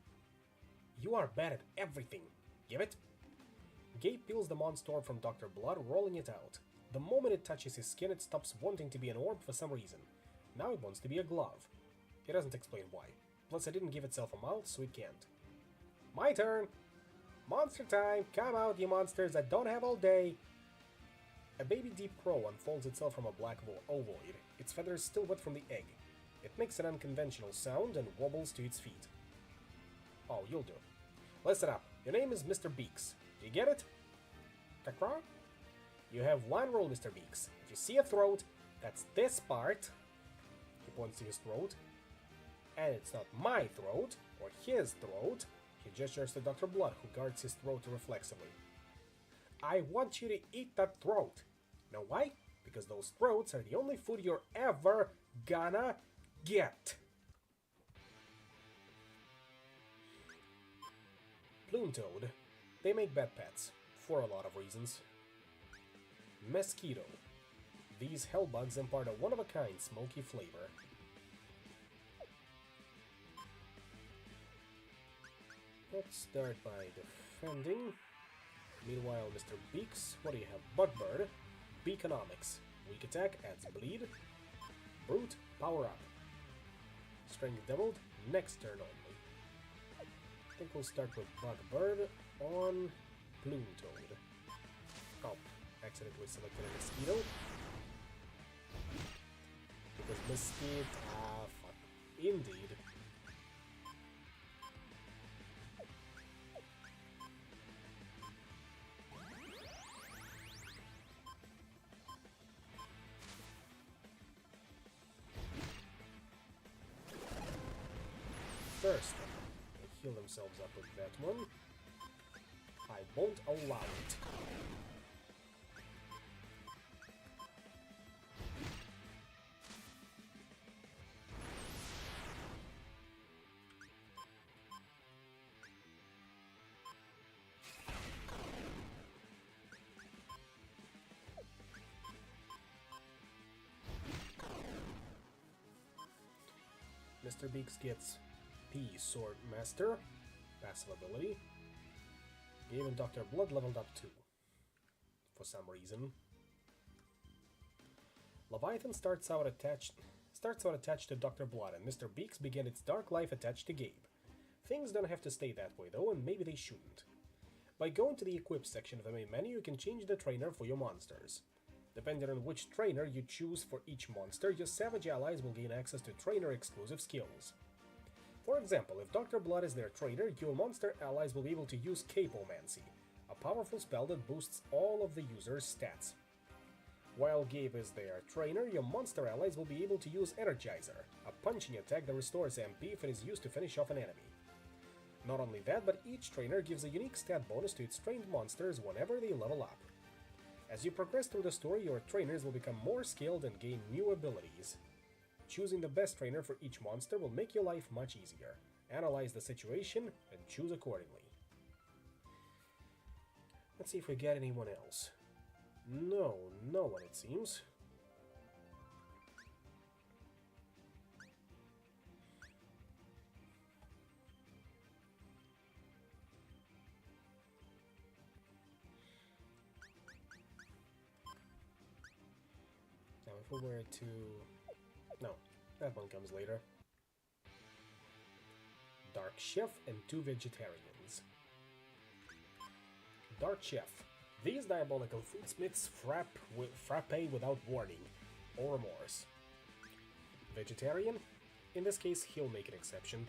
You are bad at everything. Give it. Gabe peels the Monstorm from Dr. Blood, rolling it out. The moment it touches his skin, it stops wanting to be an orb for some reason. Now it wants to be a glove. He doesn't explain why. Plus, it didn't give itself a mouth, so it can't. My turn! Monster time! Come out, you monsters that don't have all day! A baby deep crow unfolds itself from a black ovoid, its feathers still wet from the egg. It makes an unconventional sound and wobbles to its feet. Oh, you'll do. Listen up. Your name is Mr. Beaks. Do you get it? Kakra? You have one rule, Mr. Beaks. If you see a throat, that's this part. He points to his throat. And it's not my throat, or his throat. He gestures to Dr. Blood, who guards his throat reflexively. I want you to eat that throat. Know why? Because those throats are the only food you're ever gonna get. Plume Toad. They make bad pets, for a lot of reasons. Mosquito. These hellbugs impart a one-of-a-kind smoky flavor. Let's start by defending. Meanwhile, Mr. Beaks, what do you have? Buttbird. Beakonomics. Weak attack adds bleed. Brute, power up. Strength doubled, next turn only. I think we'll start with Bugbird on Plume Toad. Oh, accidentally selected a Mosquito. Because Mosquito... ah, fuck. Indeed. First, they heal themselves up with that one. I won't allow it. Mr. Beaks gets P Sword Master, passive ability. Even Dr. Blood leveled up too, for some reason. Leviathan starts out attached to Dr. Blood, and Mr. Beaks began its dark life attached to Gabe. Things don't have to stay that way though, and maybe they shouldn't. By going to the Equip section of the main menu, you can change the trainer for your monsters. Depending on which trainer you choose for each monster, your savage allies will gain access to trainer-exclusive skills. For example, if Dr. Blood is their trainer, your monster allies will be able to use Capomancy, a powerful spell that boosts all of the user's stats. While Gabe is their trainer, your monster allies will be able to use Energizer, a punching attack that restores MP if it is used to finish off an enemy. Not only that, but each trainer gives a unique stat bonus to its trained monsters whenever they level up. As you progress through the story, your trainers will become more skilled and gain new abilities. Choosing the best trainer for each monster will make your life much easier. Analyze the situation and choose accordingly. Let's see if we get anyone else. No one it seems. Now if we were to... no, that one comes later. Dark Chef and 2 vegetarians. Dark Chef. These diabolical foodsmiths frappe without warning or remorse. Vegetarian? In this case, he'll make an exception.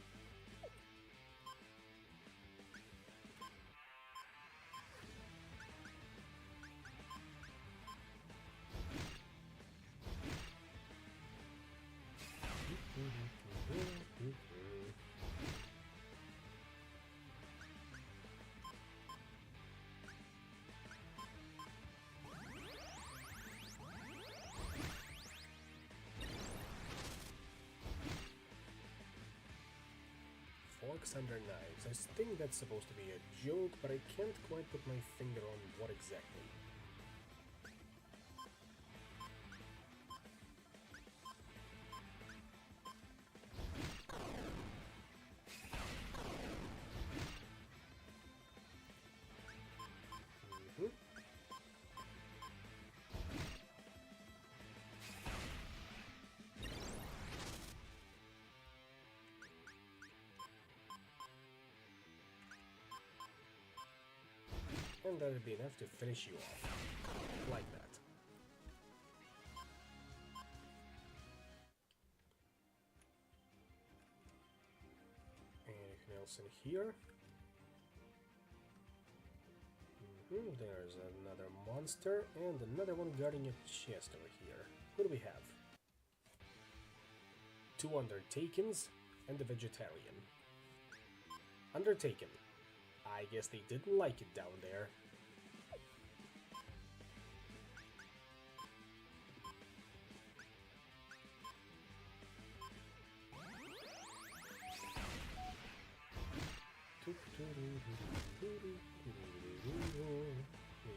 Box under knives. I think that's supposed to be a joke, but I can't quite put my finger on what exactly. Mhm. And that'll be enough to finish you off. Like that. Anything else in here? There's another monster and another one guarding a chest over here. Who do we have? 2 Undertakens and a vegetarian. Undertaken. I guess they didn't like it down there.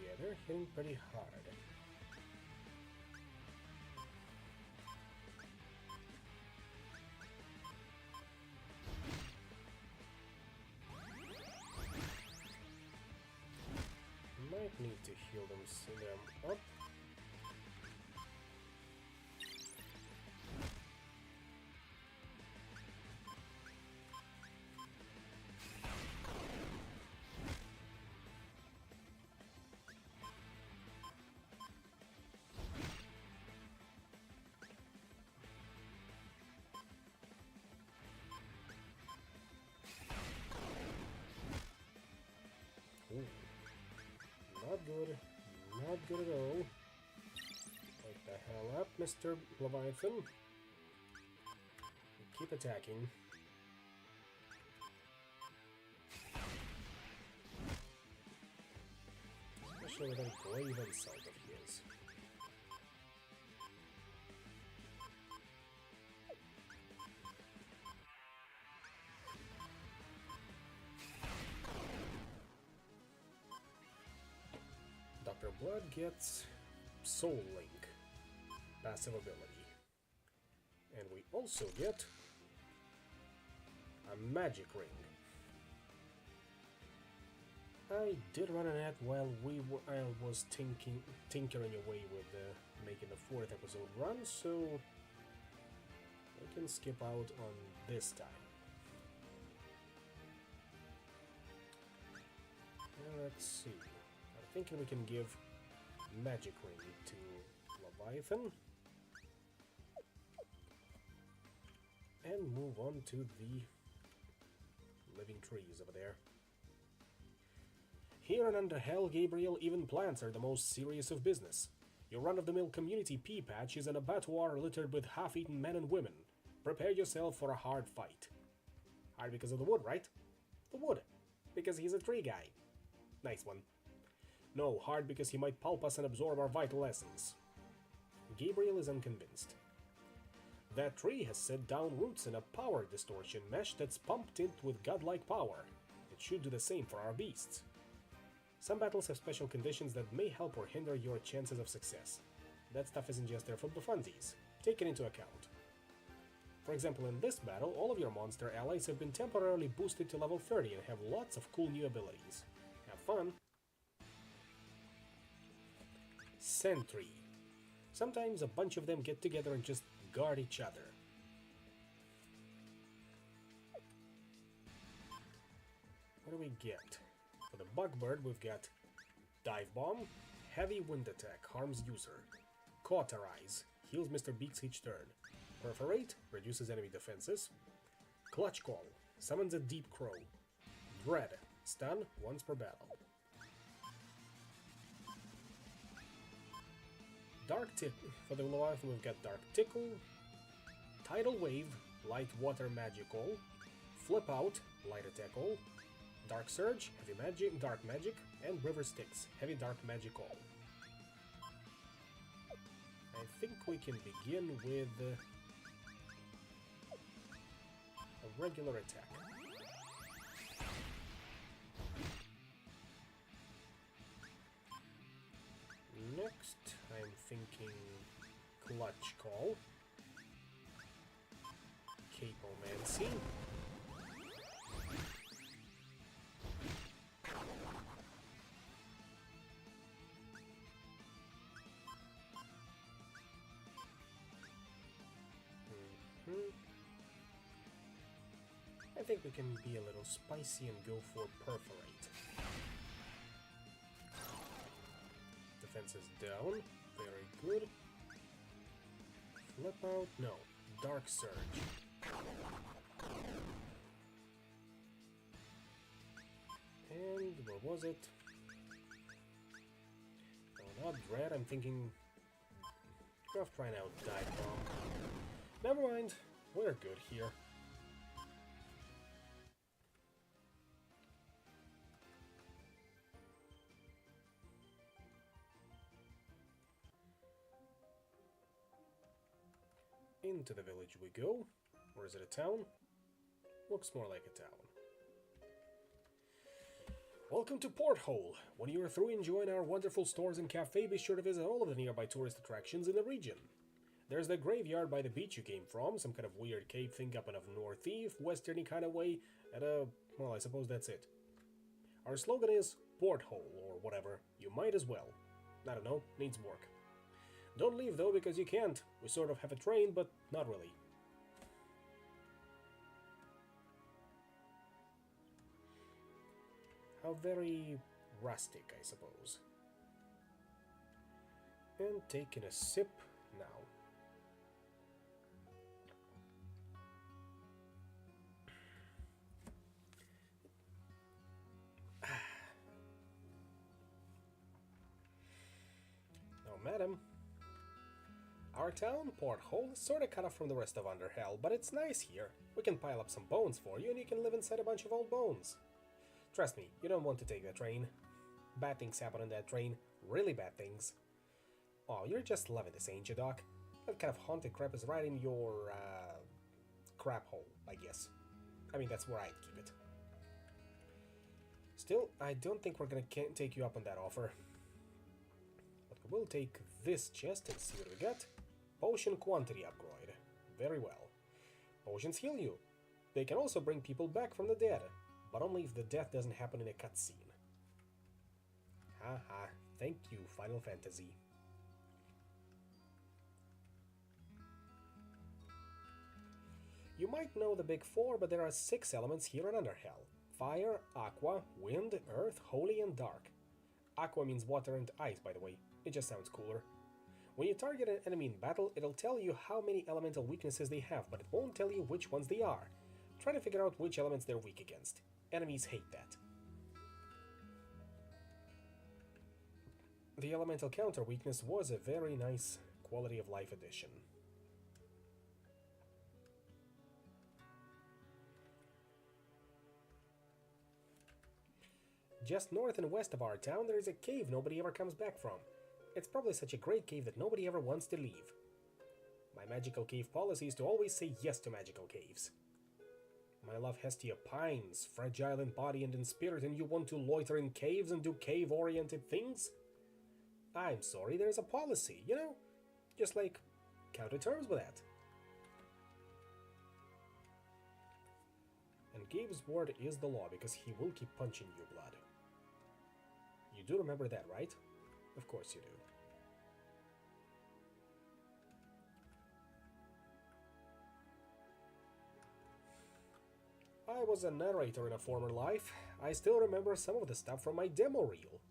Yeah, they're hitting pretty hard. Might need to heal them up. Ooh. Not good. Not good at all. Wake the hell up, Mr. Leviathan. Keep attacking. Especially with that grave insult of his. Dr. Blood gets Soul Link, passive ability. And we also get a magic ring. I did run an ad while I was tinkering away with making the 4th episode run, so I can skip out on this time. Let's see. I'm thinking we can give magic ring to Leviathan. And move on to the living trees over there. Here and under hell, Gabriel, even plants are the most serious of business. Your run-of-the-mill community pea patch is an abattoir littered with half-eaten men and women. Prepare yourself for a hard fight. Hard because of the wood, right? The wood. Because he's a tree guy. Nice one. No, hard because he might pulp us and absorb our vital essence. Gabriel is unconvinced. That tree has set down roots in a power distortion mesh that's pumped it with godlike power. It should do the same for our beasts. Some battles have special conditions that may help or hinder your chances of success. That stuff isn't just there for the funsies. Take it into account. For example, in this battle, all of your monster allies have been temporarily boosted to level 30 and have lots of cool new abilities. Have fun! Sentry. Sometimes a bunch of them get together and just guard each other. What do we get? For the Bugbird, we've got Dive Bomb, Heavy Wind Attack, harms user. Cauterize, heals Mr. Beaks each turn. Perforate, reduces enemy defenses. Clutch Call, summons a Deep Crow. Dread, stun once per battle. Dark Tickle, for the Leviathan we've got Dark Tickle, Tidal Wave, Light Water Magical, Flip Out, Light Attack All, Dark Surge, Heavy Magic, Dark Magic, and River Styx, Heavy Dark Magic All. I think we can begin with a regular attack. Next, I'm thinking Clutch Call, Capomancy, I think we can be a little spicy and go for Perforate. Defense is down. Very good. Flip out? No. Dark Surge. And what was it? No, not Dread. I'm thinking... Rough trying out Dive Bomb. Never mind. We're good here. Into the village we go. Or is it a town? Looks more like a town. Welcome to Porthole! When you are through enjoying our wonderful stores and cafe, be sure to visit all of the nearby tourist attractions in the region. There's the graveyard by the beach you came from, some kind of weird cave thing up in a northeast, westerny kind of way, and well, I suppose that's it. Our slogan is Porthole, or whatever. You might as well. I don't know, needs work. Don't leave though, because you can't. We sort of have a train, but not really. How very rustic, I suppose. And taking a sip now. Now, madam, our town, Porthole, is sort of cut off from the rest of Underhell, but it's nice here. We can pile up some bones for you, and you can live inside a bunch of old bones. Trust me, you don't want to take that train. Bad things happen on that train. Really bad things. Oh, you're just loving this, ain't you, Doc? That kind of haunted crap is right in your, crap hole, I guess. I mean, that's where I'd keep it. Still, I don't think we're gonna take you up on that offer. But we'll take this chest and see what we got. Potion quantity upgrade. Very well. Potions heal you. They can also bring people back from the dead. But only if the death doesn't happen in a cutscene. Haha, thank you, Final Fantasy. You might know the big four, but there are 6 elements here in Underhell. Fire, Aqua, Wind, Earth, Holy, and Dark. Aqua means water and ice, by the way. It just sounds cooler. When you target an enemy in battle, it'll tell you how many elemental weaknesses they have, but it won't tell you which ones they are. Try to figure out which elements they're weak against. Enemies hate that. The elemental counter weakness was a very nice quality of life addition. Just north and west of our town, there is a cave nobody ever comes back from. It's probably such a great cave that nobody ever wants to leave. My magical cave policy is to always say yes to magical caves. My love Hestia pines, fragile in body and in spirit, and you want to loiter in caves and do cave-oriented things? I'm sorry, there's a policy, you know? Just like, come to terms with that. And Gabe's word is the law, because he will keep punching you, blood. You do remember that, right? Of course you do. I was a narrator in a former life. I still remember some of the stuff from my demo reel.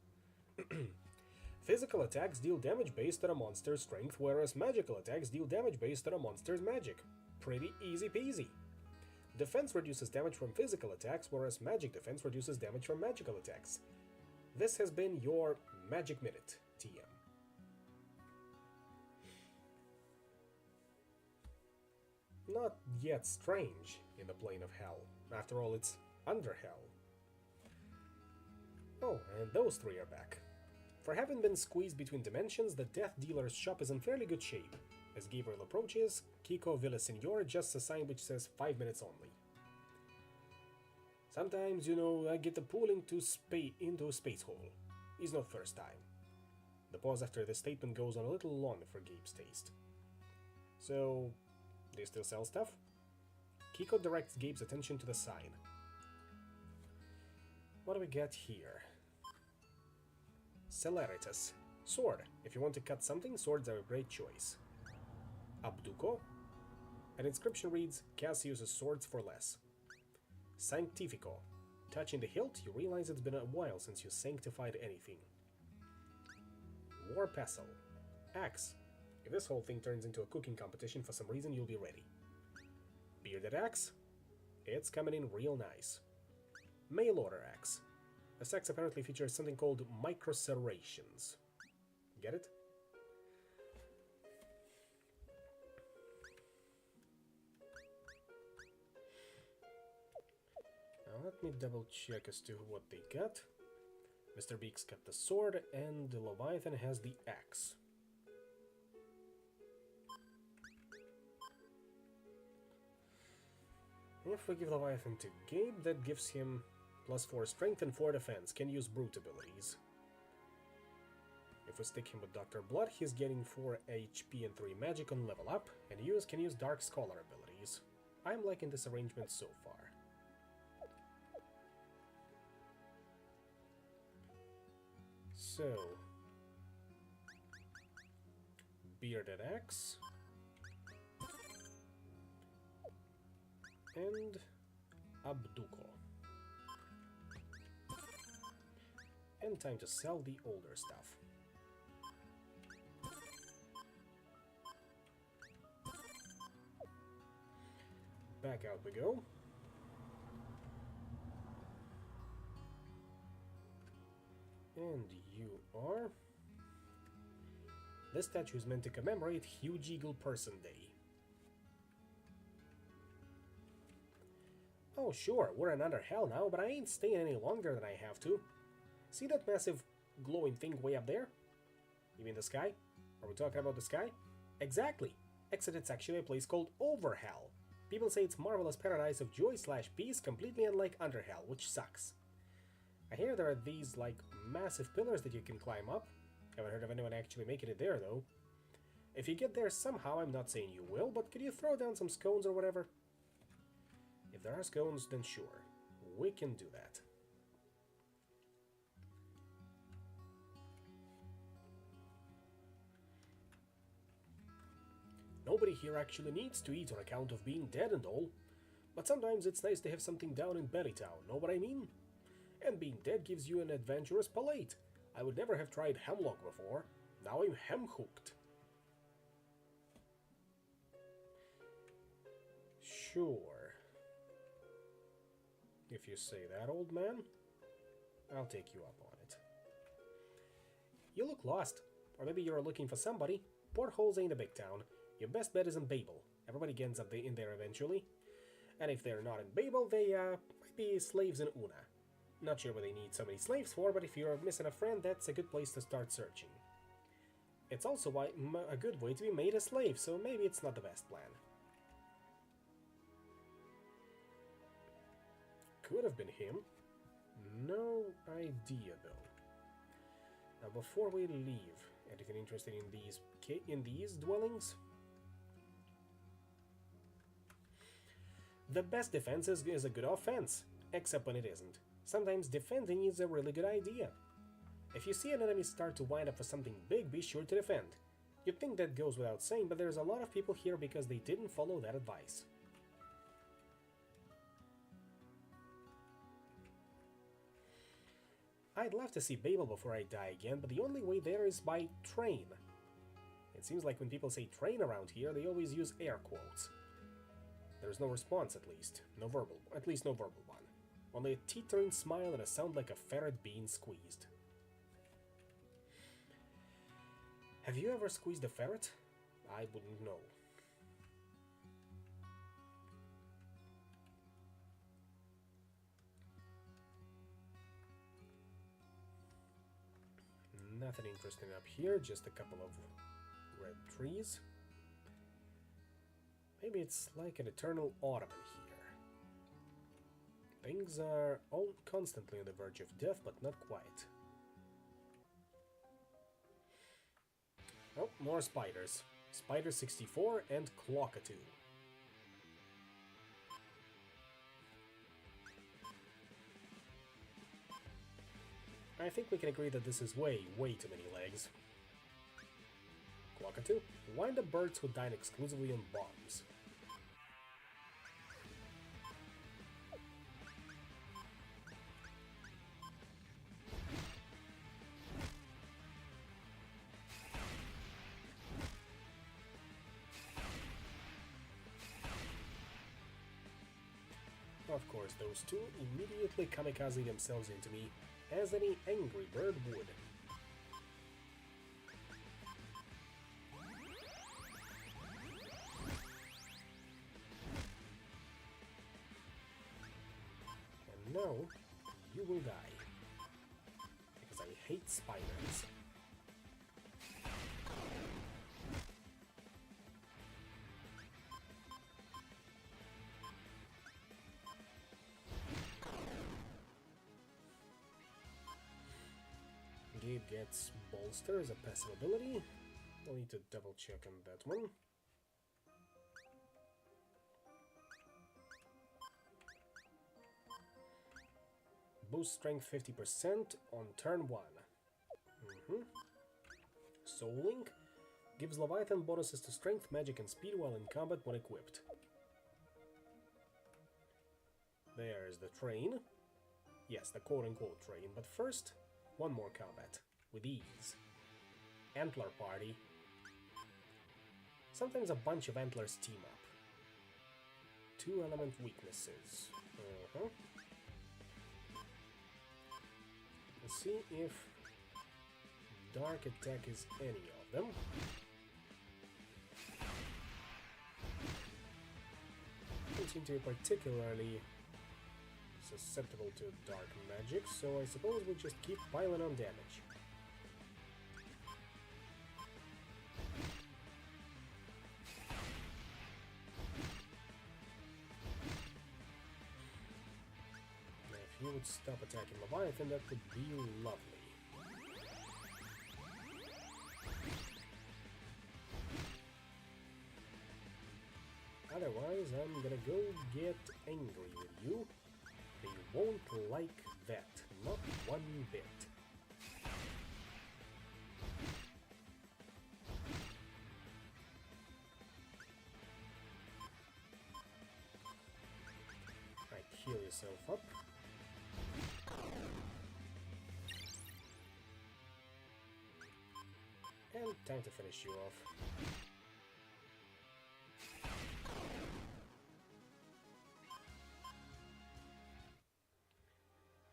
Physical attacks deal damage based on a monster's strength, whereas magical attacks deal damage based on a monster's magic. Pretty easy peasy. Defense reduces damage from physical attacks, whereas magic defense reduces damage from magical attacks. This has been your Magic Minute, TM. Not yet strange in the plane of hell. After all, it's under hell. Oh, and those 3 are back. For having been squeezed between dimensions, the Death Dealer's shop is in fairly good shape. As Gabriel approaches, Kiko Villasenor adjusts a sign which says 5 minutes only. Sometimes, you know, I get the pull into a space hole. It's not first time. The pause after the statement goes on a little long for Gabe's taste. So, do you still sell stuff? Kiko directs Gabe's attention to the sign. What do we got here? Celeritas. Sword. If you want to cut something, swords are a great choice. Abduco. An inscription reads, Cass uses swords for less. Sanctifico. Touching the hilt, you realize it's been a while since you sanctified anything. War Pestle. Axe. If this whole thing turns into a cooking competition for some reason, you'll be ready. Bearded Axe. It's coming in real nice. Mail Order Axe. This axe apparently features something called microserrations. Get it? Now let me double check as to what they got. Mr. Beaks got the sword and the Leviathan has the axe. If we give Leviathan to Gabe, that gives him +4 strength and 4 defense. Can use brute abilities. If we stick him with Dr. Blood, he's getting 4 HP and 3 magic on level up, and can use Dark Scholar abilities. I'm liking this arrangement so far. So, Bearded Axe and Abduco. And time to sell the older stuff. Back out we go. And you are... This statue is meant to commemorate Huge Eagle Person Day. Oh sure, we're in under hell now, but I ain't staying any longer than I have to. See that massive glowing thing way up there? You mean the sky? Are we talking about the sky? Exactly! Except it's actually a place called Overhell. People say it's marvelous paradise of joy/peace, completely unlike Underhell, which sucks. I hear there are these, like, massive pillars that you can climb up. Haven't heard of anyone actually making it there, though. If you get there somehow, I'm not saying you will, but could you throw down some scones or whatever? If there are scones, then sure. We can do that. Nobody here actually needs to eat on account of being dead and all. But sometimes it's nice to have something down in Bellytown, know what I mean? And being dead gives you an adventurous palate. I would never have tried hemlock before. Now I'm hem-hooked. Sure. If you say that, old man, I'll take you up on it. You look lost. Or maybe you're looking for somebody. Portholes ain't a big town. Your best bet is in Babel. Everybody gets up in there eventually. And if they're not in Babel, they might be slaves in Una. Not sure what they need so many slaves for, but if you're missing a friend, that's a good place to start searching. It's also a good way to be made a slave, so maybe it's not the best plan. Could have been him. No idea, though. Now, before we leave, anything interesting in these dwellings? The best defense is a good offense, except when it isn't. Sometimes defending is a really good idea. If you see an enemy start to wind up for something big, be sure to defend. You'd think that goes without saying, but there's a lot of people here because they didn't follow that advice. I'd love to see Babel before I die again, but the only way there is by train. It seems like when people say train around here, they always use air quotes. There's no response, at least no verbal one. Only a teetering smile and a sound like a ferret being squeezed. Have you ever squeezed a ferret? I wouldn't know. Nothing interesting up here, just a couple of red trees. Maybe it's like an eternal autumn here. Things are all constantly on the verge of death, but not quite. Oh, more spiders. Spider 64 and Clockatoo. I think we can agree that this is way, way too many legs. Clockatoo, wind up birds who dine exclusively on bombs. Of course, those two immediately kamikaze themselves into me, as any angry bird would. And now, you will die. Because I hate spiders. Gabe gets Bolster as a passive ability. I'll need to double check on that one. Boost strength 50% on turn 1. Soul Link gives Leviathan bonuses to strength, magic, and speed while in combat when equipped. There's the train. Yes, the quote-unquote train, but first, one more combat, with ease. Antler Party. Sometimes a bunch of antlers team up. 2 element weaknesses. Let's see if Dark Attack is any of them. Don't seem to be particularly susceptible to dark magic, so I suppose we just keep piling on damage. Now, if you would stop attacking Leviathan, that would be lovely. Otherwise, I'm gonna go get angry with you. They won't like that, not one bit. Right, heal yourself up. And time to finish you off.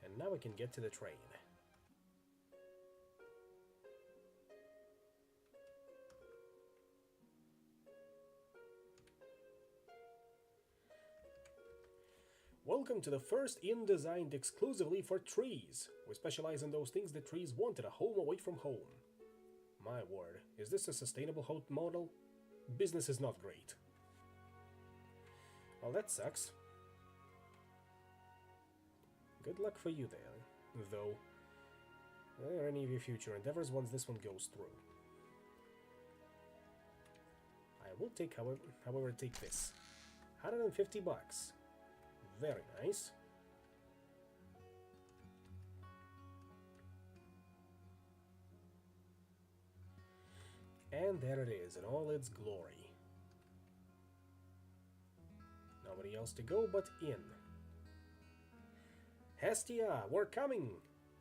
And now we can get to the train. Welcome to the first inn designed exclusively for trees. We specialize in those things that trees wanted, a home away from home. My word, is this a sustainable home model? Business is not great. Well, that sucks. Good luck for you there, though. Or any of your future endeavors once this one goes through. I will take, however, take this. 150 bucks. Very nice. And there it is, in all its glory. Nobody else to go but in. Hestia, we're coming!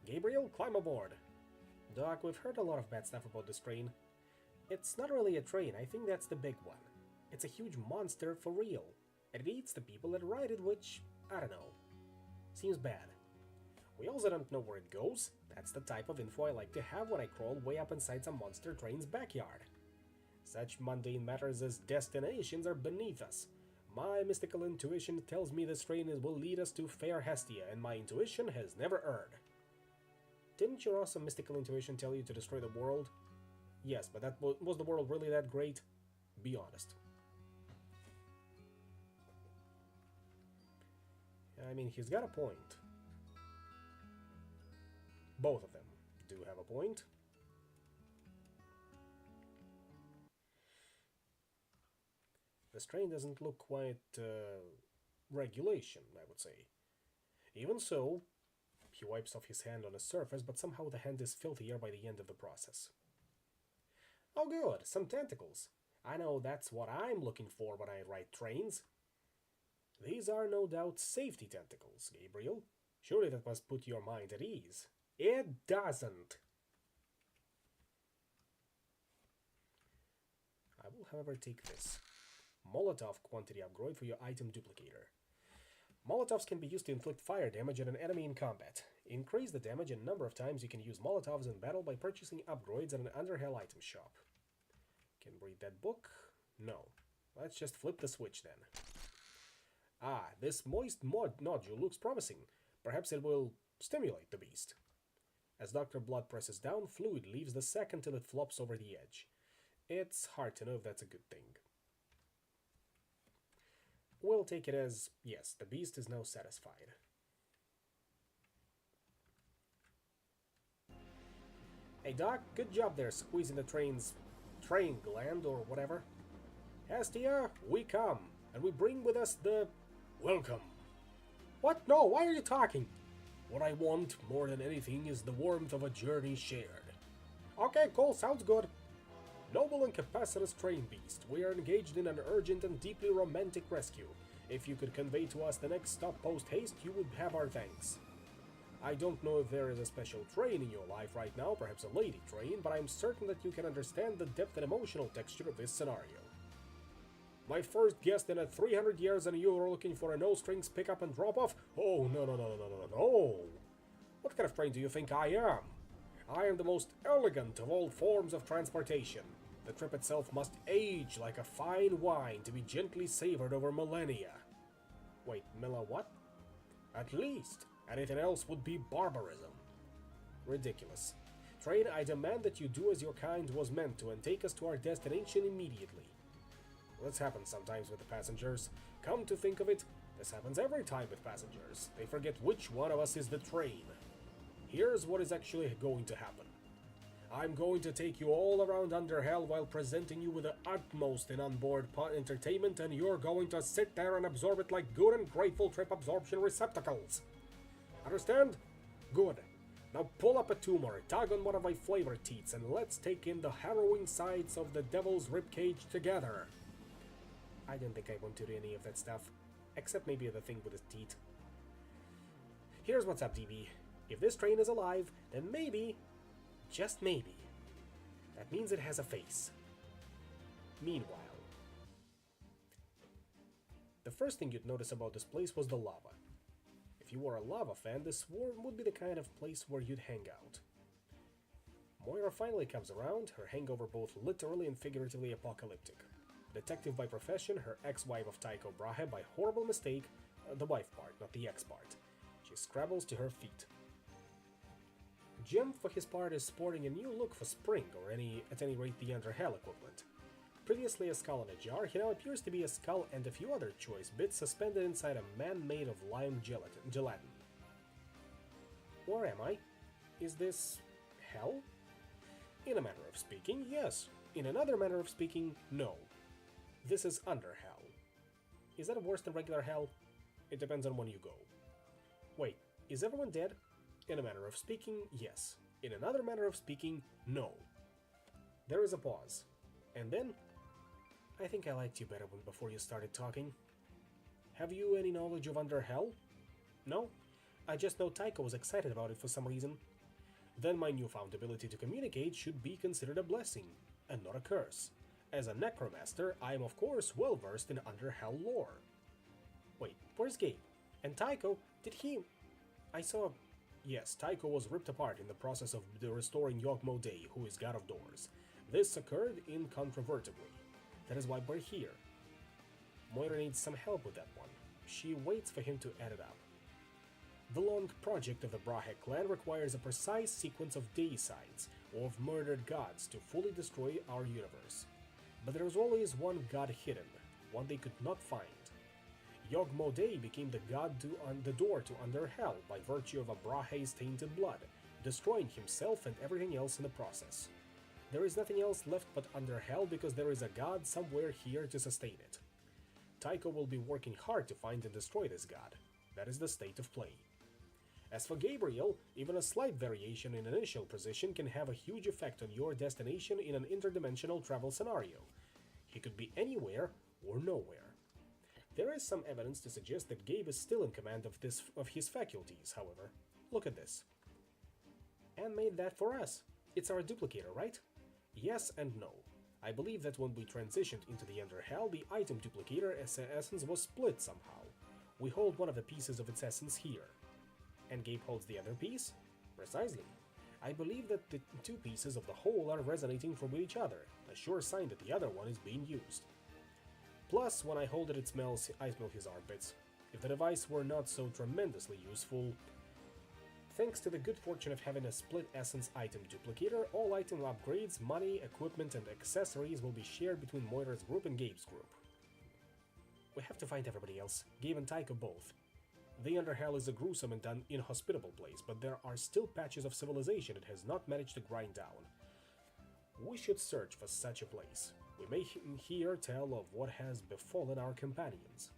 Gabriel, climb aboard. Doc, we've heard a lot of bad stuff about this train. It's not really a train, I think that's the big one. It's a huge monster for real. And it eats the people that ride it, which, I don't know. Seems bad. We also don't know where it goes. That's the type of info I like to have when I crawl way up inside some monster train's backyard. Such mundane matters as destinations are beneath us. My mystical intuition tells me this train will lead us to fair Hestia, and my intuition has never erred. Didn't your awesome mystical intuition tell you to destroy the world? Yes, but was the world really that great? Be honest. I mean, he's got a point. Both of them do have a point. This train doesn't look quite regulation, I would say. Even so, he wipes off his hand on a surface, but somehow the hand is filthier by the end of the process. Oh, good, some tentacles. I know that's what I'm looking for when I ride trains. These are no doubt safety tentacles, Gabriel. Surely that must put your mind at ease. It doesn't. I will, however, take this. Molotov quantity upgrade for your item duplicator. Molotovs can be used to inflict fire damage on an enemy in combat. Increase the damage and number of times you can use Molotovs in battle by purchasing upgrades at an Underhell item shop. Can read that book? No. Let's just flip the switch then. Ah, this moist nodule looks promising. Perhaps it will stimulate the beast. As Dr. Blood presses down, fluid leaves the sac until it flops over the edge. It's hard to know if that's a good thing. We'll take it as, yes, the beast is now satisfied. Hey Doc, good job there squeezing the train's train gland or whatever. Hestia, we come, and we bring with us the welcome. What? No, why are you talking? What I want more than anything is the warmth of a journey shared. Okay, cool, sounds good. Noble and capacitous train beast, we are engaged in an urgent and deeply romantic rescue. If you could convey to us the next stop post-haste, you would have our thanks. I don't know if there is a special train in your life right now, perhaps a lady train, but I'm certain that you can understand the depth and emotional texture of this scenario. My first guest in 300 years and you are looking for a no-strings pick-up and drop-off? Oh, no. What kind of train do you think I am? I am the most elegant of all forms of transportation. The trip itself must age like a fine wine to be gently savored over millennia. Wait, what? At least. Anything else would be barbarism. Ridiculous. Train, I demand that you do as your kind was meant to and take us to our destination immediately. This happens sometimes with the passengers. Come to think of it, this happens every time with passengers. They forget which one of us is the train. Here's what is actually going to happen. I'm going to take you all around Underhell while presenting you with the utmost in onboard entertainment, and you're going to sit there and absorb it like good and grateful trip absorption receptacles. Understand? Good. Now pull up a tumor, tug on one of my flavor teats, and let's take in the harrowing sides of the devil's ribcage together. I don't think I want to do any of that stuff, except maybe the thing with his teeth. Here's what's up, DB. If this train is alive, then maybe, just maybe, that means it has a face. Meanwhile, the first thing you'd notice about this place was the lava. If you were a lava fan, this would be the kind of place where you'd hang out. Moira finally comes around, her hangover both literally and figuratively apocalyptic. Detective by profession, her ex-wife of Tycho Brahe by horrible mistake, the wife part, not the ex part. She scrabbles to her feet. Jim, for his part, is sporting a new look for spring, or at any rate the Underhell equivalent. Previously a skull in a jar, he now appears to be a skull and a few other choice bits suspended inside a man made of lime gelatin. Where am I? Is this hell? In a manner of speaking, yes. In another manner of speaking, no. This is Underhell. Is that worse than regular hell? It depends on when you go. Wait, is everyone dead? In a manner of speaking, yes. In another manner of speaking, no. There is a pause. And then, I think I liked you better before you started talking. Have you any knowledge of Underhell? No? I just know Tycho was excited about it for some reason. Then my newfound ability to communicate should be considered a blessing, and not a curse. As a necromancer, I am of course well versed in Underhell lore. Wait, where's Gabe? And Tycho, did he... I saw... Yes, Tycho was ripped apart in the process of restoring Yogmo Day, who is god of doors. This occurred incontrovertibly. That is why we're here. Moira needs some help with that one. She waits for him to add it up. The long project of the Brahe clan requires a precise sequence of deicides, or of murdered gods, to fully destroy our universe. But there was always one god hidden, one they could not find. Yogmo Day became the god on the door to Underhell by virtue of a Brahe's tainted blood, destroying himself and everything else in the process. There is nothing else left but Underhell because there is a god somewhere here to sustain it. Tycho will be working hard to find and destroy this god. That is the state of play. As for Gabriel, even a slight variation in initial position can have a huge effect on your destination in an interdimensional travel scenario. He could be anywhere or nowhere. There is some evidence to suggest that Gabe is still in command of his faculties, however. Look at this. And made that for us. It's our duplicator, right? Yes and no. I believe that when we transitioned into the Underhell, the item duplicator essence was split somehow. We hold one of the pieces of its essence here. And Gabe holds the other piece? Precisely. I believe that the two pieces of the whole are resonating from each other, a sure sign that the other one is being used. Plus, when I hold it, I smell his armpits. If the device were not so tremendously useful... Thanks to the good fortune of having a split essence item duplicator, all item upgrades, money, equipment, and accessories will be shared between Moira's group and Gabe's group. We have to find everybody else, Gabe and Tycho both. The Underhell is a gruesome and inhospitable place, but there are still patches of civilization it has not managed to grind down. We should search for such a place. We may hear tell of what has befallen our companions.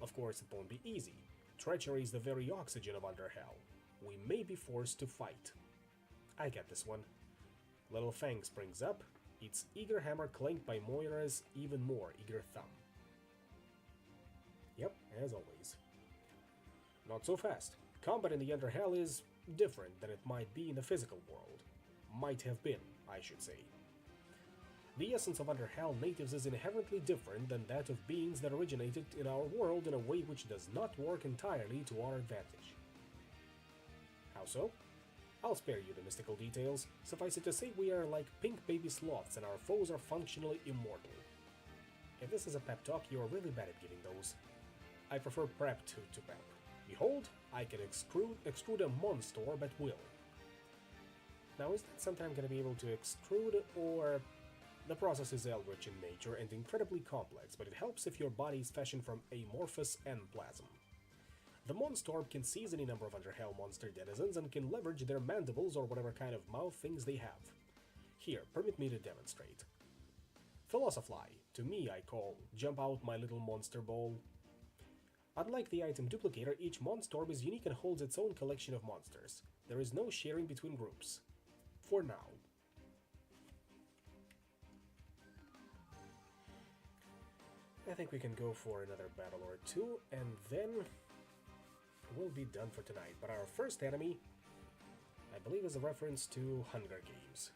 Of course, it won't be easy. Treachery is the very oxygen of Underhell. We may be forced to fight. I get this one. Little Fang springs up, its eager hammer clanked by Moira's even more eager thumb. Yep, as always. Not so fast. Combat in the Underhell is different than it might be in the physical world. Might have been, I should say. The essence of Underhell natives is inherently different than that of beings that originated in our world in a way which does not work entirely to our advantage. How so? I'll spare you the mystical details. Suffice it to say we are like pink baby sloths and our foes are functionally immortal. If this is a pep talk, you are really bad at giving those. I prefer prep to pep. Behold, I can extrude a monster at will. Now, is that something I'm going to be able to extrude, or... The process is eldritch in nature and incredibly complex, but it helps if your body is fashioned from amorphous endoplasm. The Monstorb can seize any number of Underhell monster denizens and can leverage their mandibles or whatever kind of mouth things they have. Here, permit me to demonstrate. Philosophly, to me I call, jump out my little monster ball. Unlike the item duplicator, each Monstorb is unique and holds its own collection of monsters. There is no sharing between groups. For now. I think we can go for another battle or two, and then we'll be done for tonight. But our first enemy, I believe, is a reference to Hunger Games.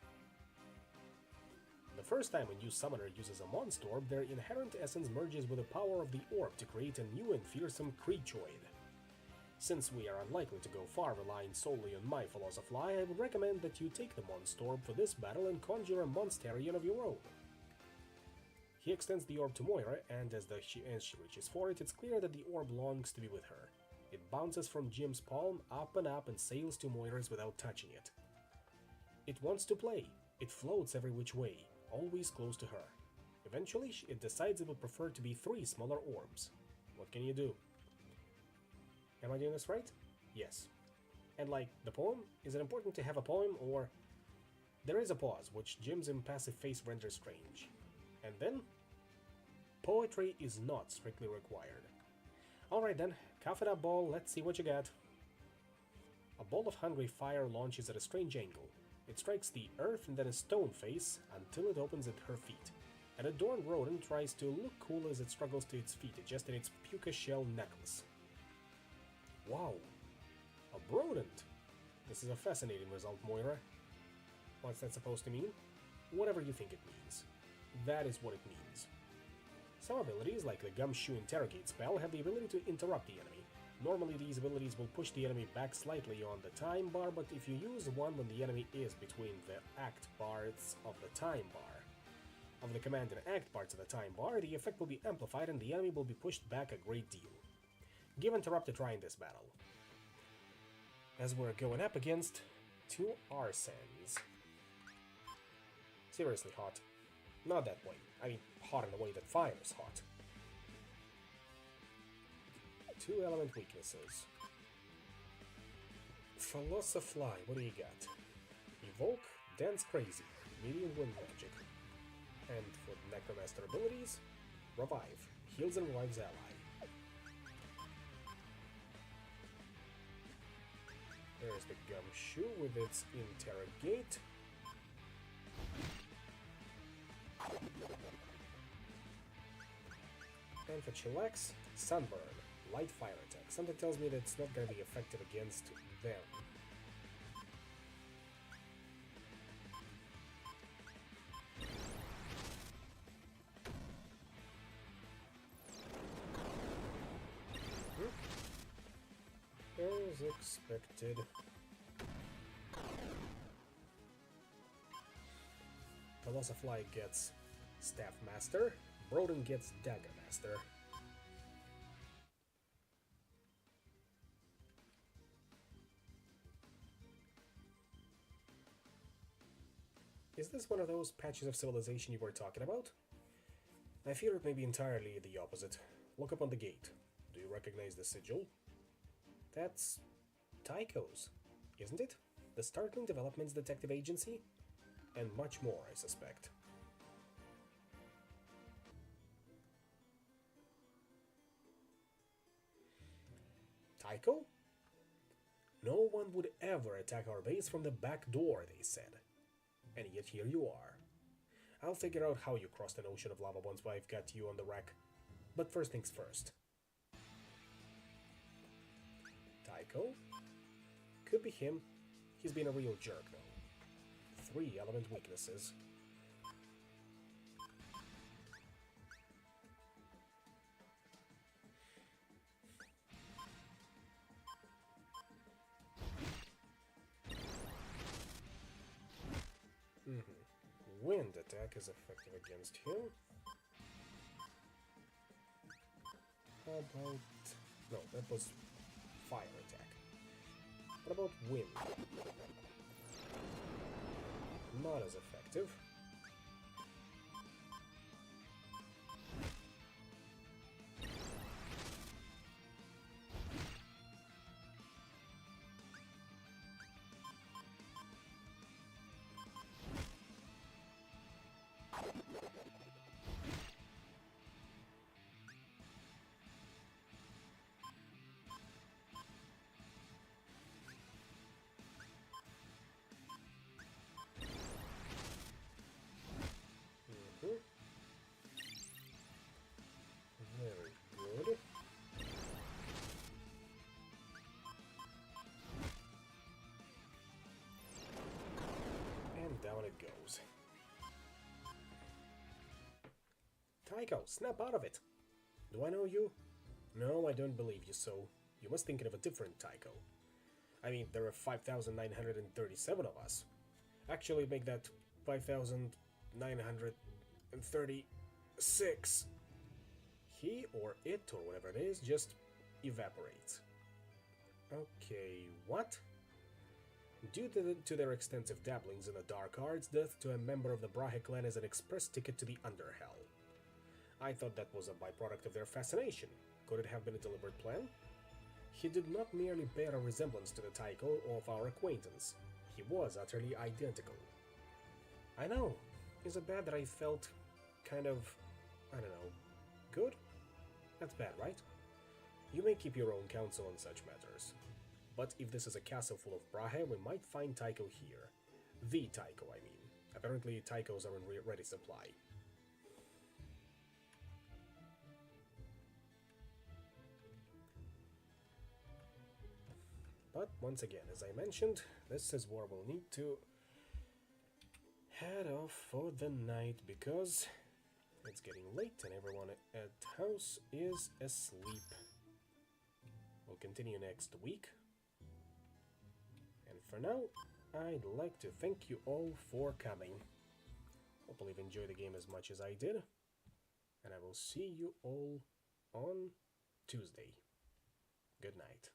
The first time a new summoner uses a Monstorb, their inherent essence merges with the power of the orb to create a new and fearsome creatureoid. Since we are unlikely to go far relying solely on my Philosophy, I would recommend that you take the Monstorb for this battle and conjure a Monstarian of your own. He extends the orb to Moira, and as she reaches for it, it's clear that the orb longs to be with her. It bounces from Jim's palm up and sails to Moira's without touching it. It wants to play. It floats every which way, always close to her. Eventually, it decides it would prefer to be 3 smaller orbs. What can you do? Am I doing this right? Yes. And like, the poem? Is it important to have a poem, or... There is a pause, which Jim's impassive face renders strange. And then, poetry is not strictly required. Alright then, cough it up, ball, let's see what you got. A ball of hungry fire launches at a strange angle. It strikes the earth and then a stone face until it opens at her feet. An adorned rodent tries to look cool as it struggles to its feet, adjusting its puka shell necklace. Wow, a rodent! This is a fascinating result, Moira. What's that supposed to mean? Whatever you think it means. That is what it means. Some abilities, like the Gumshoe Interrogate spell, have the ability to interrupt the enemy. Normally these abilities will push the enemy back slightly on the time bar, but if you use one when the enemy is between the act bars of the time bar, of the command and act parts of the time bar, the effect will be amplified and the enemy will be pushed back a great deal. Give Interrupt a try in this battle, as we're going up against 2 Arsens. Seriously hot. Not that way. I mean, hot in a way that fire's hot. 2 element weaknesses. Philosophy, what do you got? Evoke, Dance Crazy, Medium Wind Magic. And for Necromancer abilities, Revive, Heals and revives ally. There's the Gumshoe with its Interrogate. And for Chillax, Sunburn, light fire attack. Something tells me that it's not going to be effective against them. As expected. Velocifly gets Staff Master. Broden gets Dagger Master. Is this one of those patches of civilization you were talking about? I fear it may be entirely the opposite. Look up on the gate. Do you recognize the sigil? That's Tycho's, isn't it? The Startling Developments Detective Agency? And much more, I suspect. Tycho? No one would ever attack our base from the back door, they said. And yet here you are. I'll figure out how you crossed an ocean of lava once I've got you on the wreck. But first things first. Tycho? Could be him. He's been a real jerk, though. 3 element weaknesses. Wind attack is effective against him. How about... No, that was fire attack. What about wind? Not as effective. Very good. And down it goes. Tycho, snap out of it! Do I know you? No, I don't believe you, so you must think of a different Tycho. I mean, there are 5,937 of us. Actually, make that 5,936. He or it, or whatever it is, just evaporates. Okay, what? Due to their extensive dabblings in the Dark Arts, death to a member of the Brahe clan is an express ticket to the Underhell. I thought that was a byproduct of their fascination. Could it have been a deliberate plan? He did not merely bear a resemblance to the Tycho of our acquaintance. He was utterly identical. I know. Is it bad that I felt kind of, I don't know, good? That's bad, right? You may keep your own counsel on such matters. But if this is a castle full of Brahe, we might find Tycho here. The Tycho, I mean. Apparently, Tychos are in ready supply. But once again, as I mentioned, this is where we'll need to head off for the night because it's getting late and everyone at house is asleep. We'll continue next week. And for now, I'd like to thank you all for coming. Hopefully you've enjoyed the game as much as I did. And I will see you all on Tuesday. Good night.